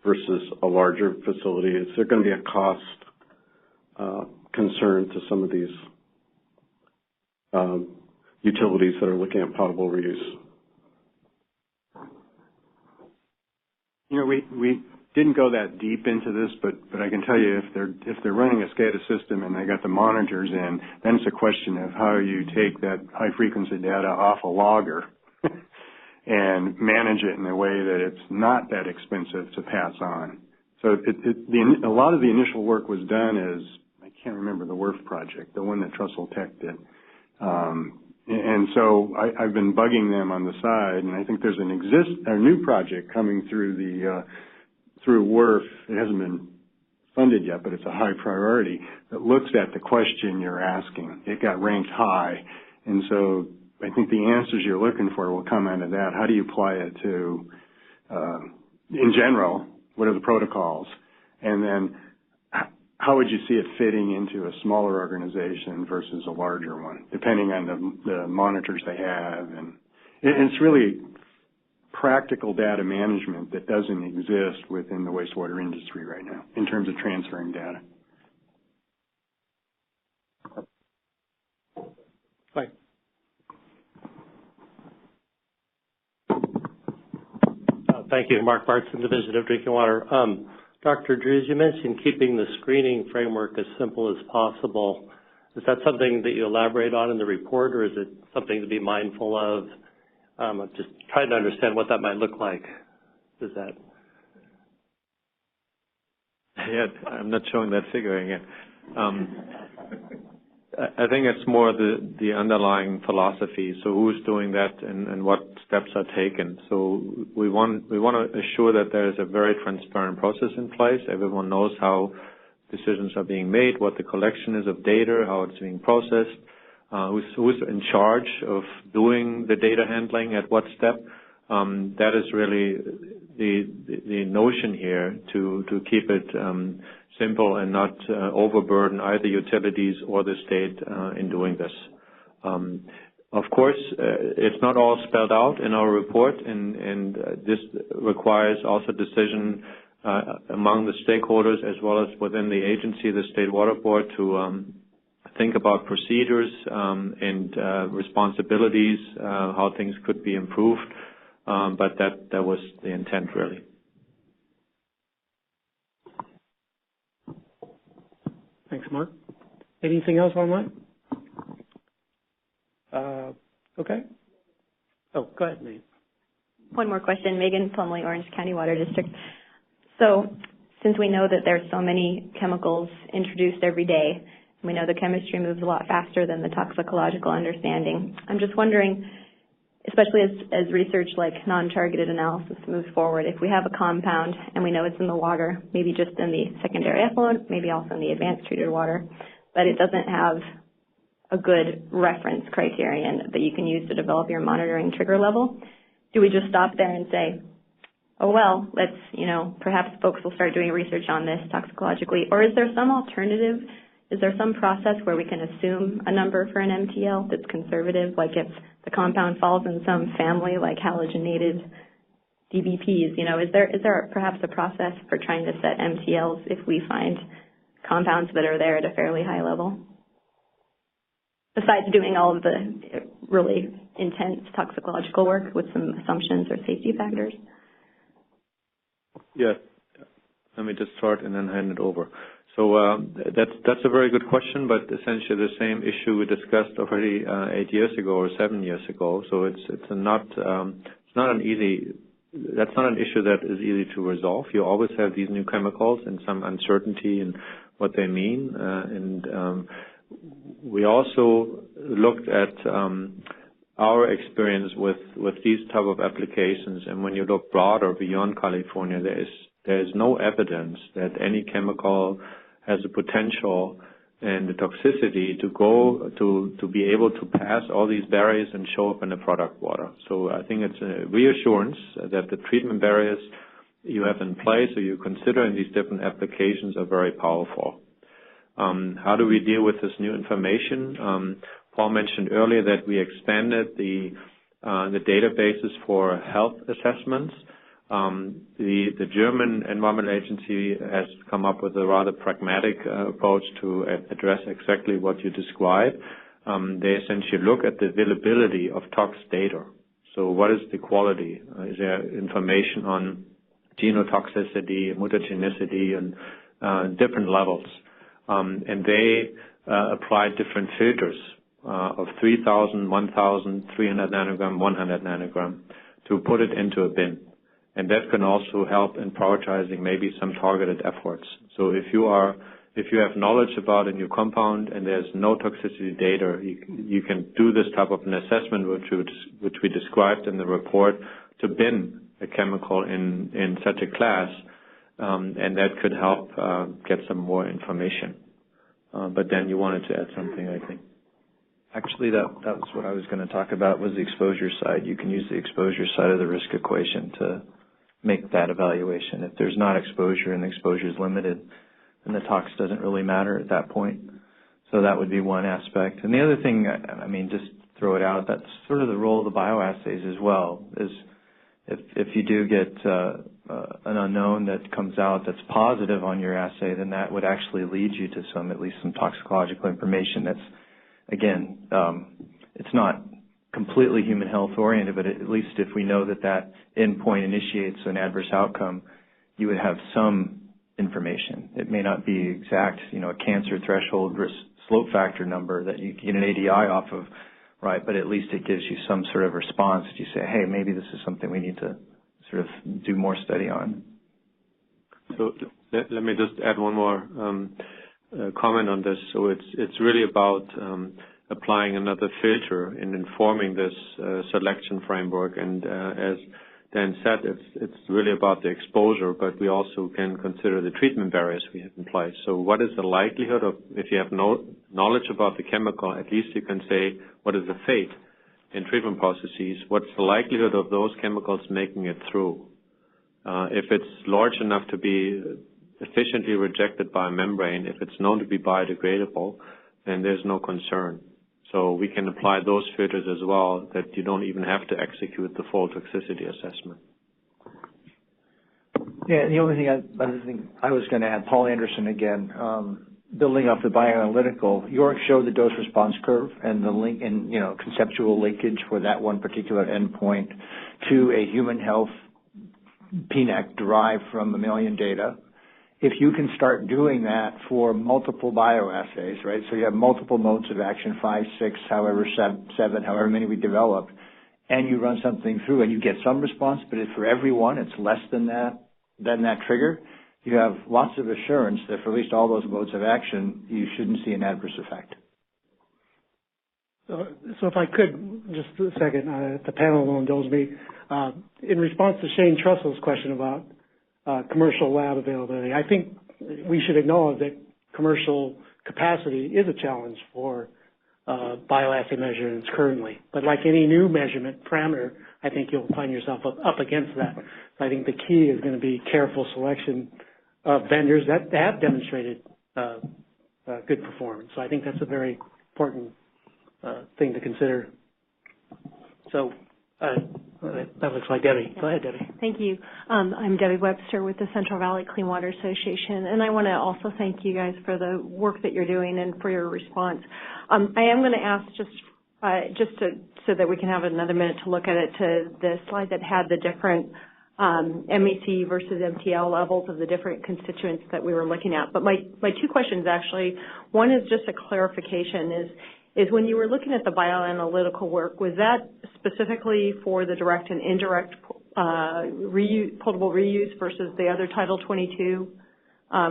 P: versus a larger facility. Is there going to be a cost concern to some of these utilities that are looking at potable reuse?
H: You know, we didn't go that deep into this, but I can tell you if they're running a SCADA system and they got the monitors in, then it's a question of how you take that high frequency data off a logger and manage it in a way that it's not that expensive to pass on. So a lot of the initial work was done as, I can't remember the WRF project, the one that Trussell Tech did. And so I've been bugging them on the side, and I think there's a new project coming through through WRF. It hasn't been funded yet, but it's a high priority that looks at the question you're asking. It got ranked high, and so I think the answers you're looking for will come out of that. How do you apply it to, in general, what are the protocols? And then how would you see it fitting into a smaller organization versus a larger one, depending on the monitors they have? And it's really practical data management that doesn't exist within the wastewater industry right now in terms of transferring data.
Q: Thank you. Mark Bartson, Division of Drinking Water. Dr. Drews, you mentioned keeping the screening framework as simple as possible. Is that something that you elaborate on in the report, or is it something to be mindful of? I'm just trying to understand what that might look like. Is that?
D: Yeah, I'm not showing that figure again. I think it's more the underlying philosophy. So who's doing that and what steps are taken. So we want to assure that there is a very transparent process in place. Everyone knows how decisions are being made, what the collection is of data, how it's being processed, who's in charge of doing the data handling at what step. That is really the notion here to keep it simple and not overburden either utilities or the state in doing this. Of course, it's not all spelled out in our report, and this requires also decision among the stakeholders as well as within the agency, the State Water Board, to think about procedures and responsibilities, how things could be improved. But that was the intent, really.
B: Thanks, Mark. Anything else online? Okay. Oh, go ahead, Megan.
N: One more question. Megan Plumley, Orange County Water District. So since we know that there's so many chemicals introduced every day, we know the chemistry moves a lot faster than the toxicological understanding. I'm just wondering, especially as research like non-targeted analysis moves forward, if we have a compound and we know it's in the water, maybe just in the secondary effluent, maybe also in the advanced treated water, but it doesn't have a good reference criterion that you can use to develop your monitoring trigger level, do we just stop there and say, oh, well, let's, perhaps folks will start doing research on this toxicologically, or is there some alternative? Is there some process where we can assume a number for an MTL that's conservative, like if the compound falls in some family like halogenated DBPs? Is there perhaps a process for trying to set MTLs if we find compounds that are there at a fairly high level? Besides doing all of the really intense toxicological work with some assumptions or safety factors?
D: Yeah. Let me just start and then hand it over. So that's a very good question, but essentially the same issue we discussed already 8 years ago or 7 years ago. So it's not an easy. That's not an issue that is easy to resolve. You always have these new chemicals and some uncertainty in what they mean. We also looked at our experience with these type of applications, and when you look broader beyond California, there is no evidence that any chemical has the potential and the toxicity to be able to pass all these barriers and show up in the product water. So I think it's a reassurance that the treatment barriers you have in place or you consider in these different applications are very powerful. How do we deal with this new information? Paul mentioned earlier that we expanded the databases for health assessments. The German Environmental Agency has come up with a rather pragmatic approach to address exactly what you described. They essentially look at the availability of tox data. So what is the quality? Is there information on genotoxicity, mutagenicity, and different levels? And they apply different filters of 3,000, 1,000, 300 nanogram, 100 nanogram to put it into a bin. And that can also help in prioritizing maybe some targeted efforts. So if you have knowledge about a new compound and there's no toxicity data, you can do this type of an assessment, which we described in the report, to bin a chemical in such a class, and that could help get some more information. But then you wanted to add something, I think.
G: Actually, that was what I was going to talk about, was the exposure side. You can use the exposure side of the risk equation to make that evaluation. If there's not exposure and the exposure is limited, then the tox doesn't really matter at that point. So that would be one aspect. And the other thing, just throw it out, that's sort of the role of the bioassays as well, is if you do get an unknown that comes out that's positive on your assay, then that would actually lead you to at least some toxicological information that's, again, it's not completely human health oriented, but at least if we know that that endpoint initiates an adverse outcome, you would have some information. It may not be exact, a cancer threshold risk slope factor number that you get an ADI off of, right? But at least it gives you some sort of response that you say, hey, maybe this is something we need to sort of do more study on.
D: So let me just add one more comment on this. So it's really about applying another filter in informing this selection framework. And as Dan said, it's really about the exposure, but we also can consider the treatment barriers we have in place. So what is the likelihood of, if you have no knowledge about the chemical, at least you can say, what is the fate in treatment processes? What's the likelihood of those chemicals making it through? If it's large enough to be efficiently rejected by a membrane, if it's known to be biodegradable, then there's no concern. So we can apply those filters as well, that you don't even have to execute the full toxicity assessment.
F: Yeah, the only thing I was going to add, Paul Anderson again, building off the bioanalytical, York showed the dose response curve and the link and conceptual linkage for that one particular endpoint to a human health PNEC derived from mammalian data. If you can start doing that for multiple bioassays, right? So you have multiple modes of action, 5, 6, however, 7, however many we develop, and you run something through and you get some response, but if for every one it's less than that trigger, you have lots of assurance that for at least all those modes of action, you shouldn't see an adverse effect.
B: So if I could, just a second, if the panel will indulge me, in response to Shane Trussell's question about commercial lab availability, I think we should acknowledge that commercial capacity is a challenge for bioassay measurements currently. But like any new measurement parameter, I think you'll find yourself up against that. So I think the key is going to be careful selection of vendors that have demonstrated good performance. So I think that's a very important thing to consider. So that looks like Debbie. Go ahead, Debbie.
R: Thank you. I'm Debbie Webster with the Central Valley Clean Water Association, and I want to also thank you guys for the work that you're doing and for your response. I am going to ask so that we can have another minute to look at it, to the slide that had the different MEC versus MTL levels of the different constituents that we were looking at. But my two questions actually, one is just a clarification, is when you were looking at the bioanalytical work, was that specifically for the direct and indirect potable reuse versus the other Title 22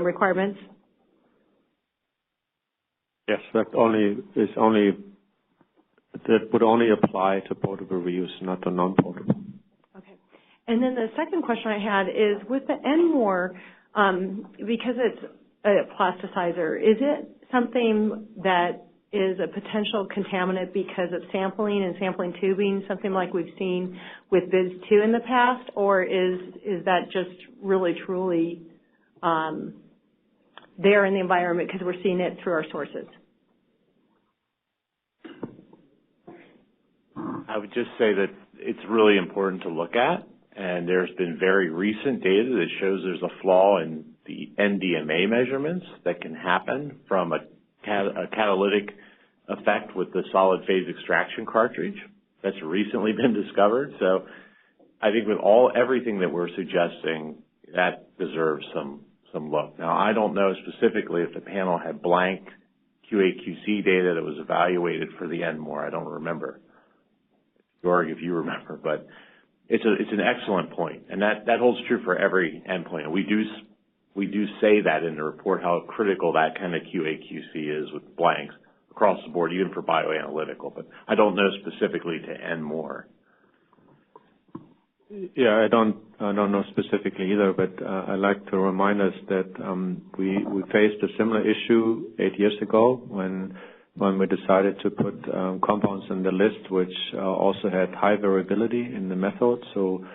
R: requirements?
D: Yes, that would only apply to potable reuse, not to non-potable.
R: Okay. And then the second question I had is with the NMOR, because it's a plasticizer, is it something that is a potential contaminant because of sampling and sampling tubing, something like we've seen with BIS2 in the past, or is that just really truly there in the environment because we're seeing it through our sources?
K: I would just say that it's really important to look at, and there's been very recent data that shows there's a flaw in the NDMA measurements that can happen from a catalytic effect with the solid phase extraction cartridge that's recently been discovered. So I think with everything that we're suggesting, that deserves some look. Now, I don't know specifically if the panel had blank QA/QC data that was evaluated for the NMOR. I don't remember. Georg, if you remember, but it's an excellent point, and that holds true for every endpoint. We do say that in the report how critical that kind of QA/QC is with blanks across the board, even for bioanalytical. But I don't know specifically to NMOR.
D: Yeah, I don't know specifically either, but I'd like to remind us that we faced a similar issue 8 years ago when we decided to put compounds in the list which also had high variability in the method. So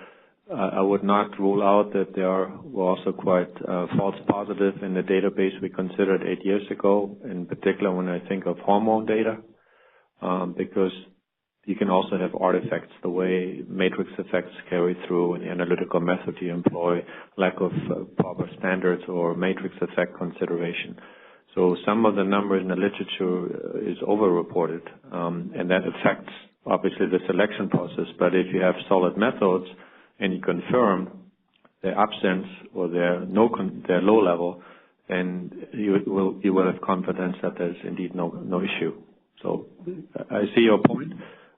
D: I would not rule out that there were also quite false positive in the database we considered 8 years ago, in particular when I think of hormone data, because you can also have artifacts, the way matrix effects carry through in the analytical method you employ, lack of proper standards or matrix effect consideration. So some of the numbers in the literature is overreported, and that affects
K: obviously the selection process. But if you have solid methods and you confirm their absence or their low level, then you will have confidence that there's indeed no issue. So I see your point.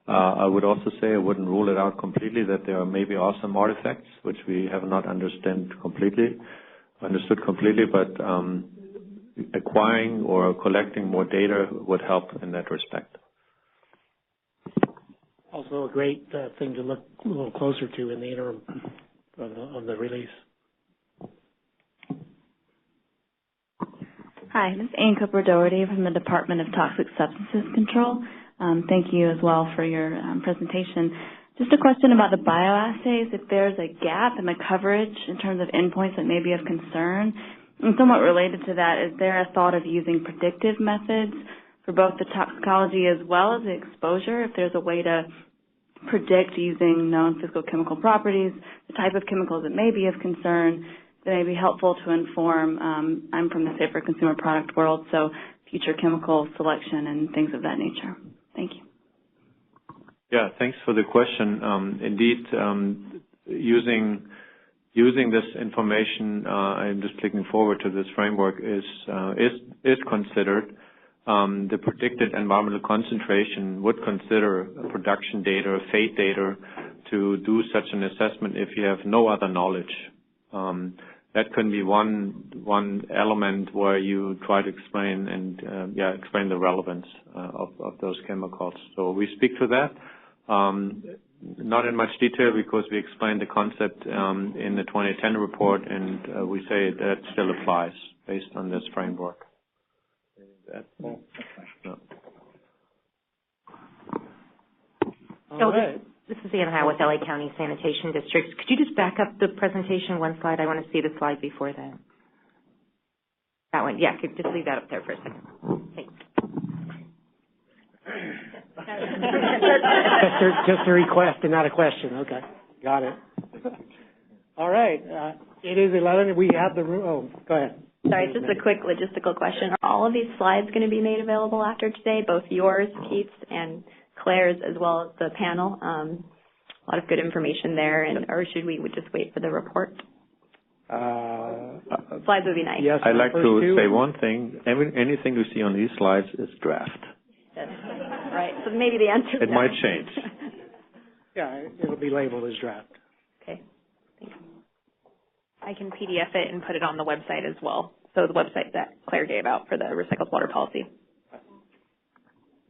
K: I would also say I wouldn't rule it out completely that there are maybe also some artifacts which we have not understood completely, but acquiring or collecting more data would help in that respect.
B: Also a great thing to look a little closer to in the interim of the release.
S: Hi, this is Ann Cooper-Doherty from the Department of Toxic Substances Control. Thank you as well for your presentation. Just a question about the bioassays, if there's a gap in the coverage in terms of endpoints that may be of concern. And somewhat related to that, is there a thought of using predictive methods for both the toxicology as well as the exposure, if there's a way to predict using known physicochemical properties, the type of chemicals that may be of concern, that may be helpful to inform, I'm from the safer consumer product world, so future chemical selection and things of that nature. Thank you.
K: Yeah, thanks for the question. Indeed, using this information, I'm just looking forward to this framework, is considered. The predicted environmental concentration would consider production data, fate data, to do such an assessment if you have no other knowledge. That can be one element where you try to explain explain the relevance of those chemicals. So we speak to that. Not in much detail because we explained the concept in the 2010 report, and we say that still applies based on this framework.
E: All right. This is Ann Howe with LA County Sanitation Districts. Could you just back up the presentation one slide? I want to see the slide before that. That one, yeah, could just leave that up there for a second. Thanks.
B: Just a request and not a question. Okay, got it. All right, it is 11. We have the room. Oh, go ahead.
N: Sorry, just a quick logistical question. Are all of these slides going to be made available after today, both yours, Keith's, and Claire's, as well as the panel? A lot of good information there, or should we just wait for the report? Slides would be nice.
K: Yes, I'd like to say one thing. Anything you see on these slides is draft.
N: Right, so maybe the answer is
K: it might change.
B: Yeah, it'll be labeled as draft.
N: Okay, thanks.
M: I can PDF it and put it on the website as well. So the website that Claire gave out for the recycled water policy.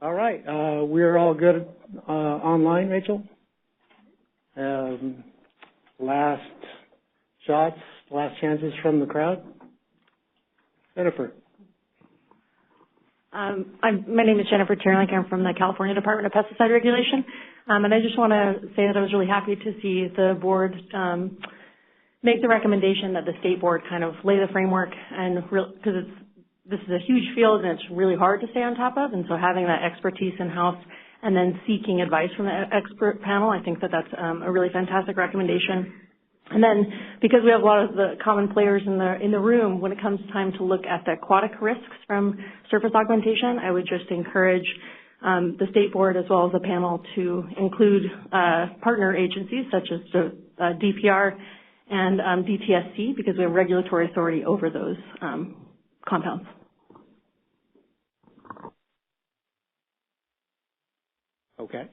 B: All right, we're all good online, Rachel? Last shots, last chances from the crowd? Jennifer.
R: My name is Jennifer Tierlink. I'm from the California Department of Pesticide Regulation. And I just want to say that I was really happy to see the board make the recommendation that the state board kind of lay the framework, and because this is a huge field and it's really hard to stay on top of, and so having that expertise in-house and then seeking advice from the expert panel, I think that that's a really fantastic recommendation. And then because we have a lot of the common players in the room, when it comes time to look at the aquatic risks from surface augmentation, I would just encourage the state board as well as the panel to include partner agencies such as the DPR and DTSC, because we have regulatory authority over those compounds.
B: Okay.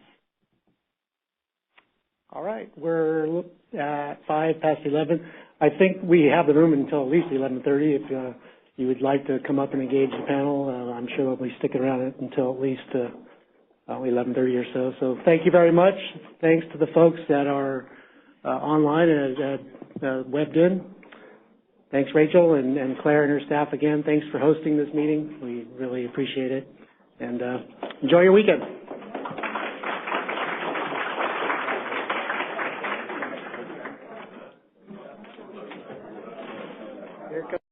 B: All right, we're at 11:05. I think we have the room until at least 11:30. If you would like to come up and engage the panel, I'm sure we'll be sticking around until at least 11:30 or so. So thank you very much. Thanks to the folks that are online and webbed in. Thanks, Rachel and Claire and her staff again. Thanks for hosting this meeting. We really appreciate it. And enjoy your weekend.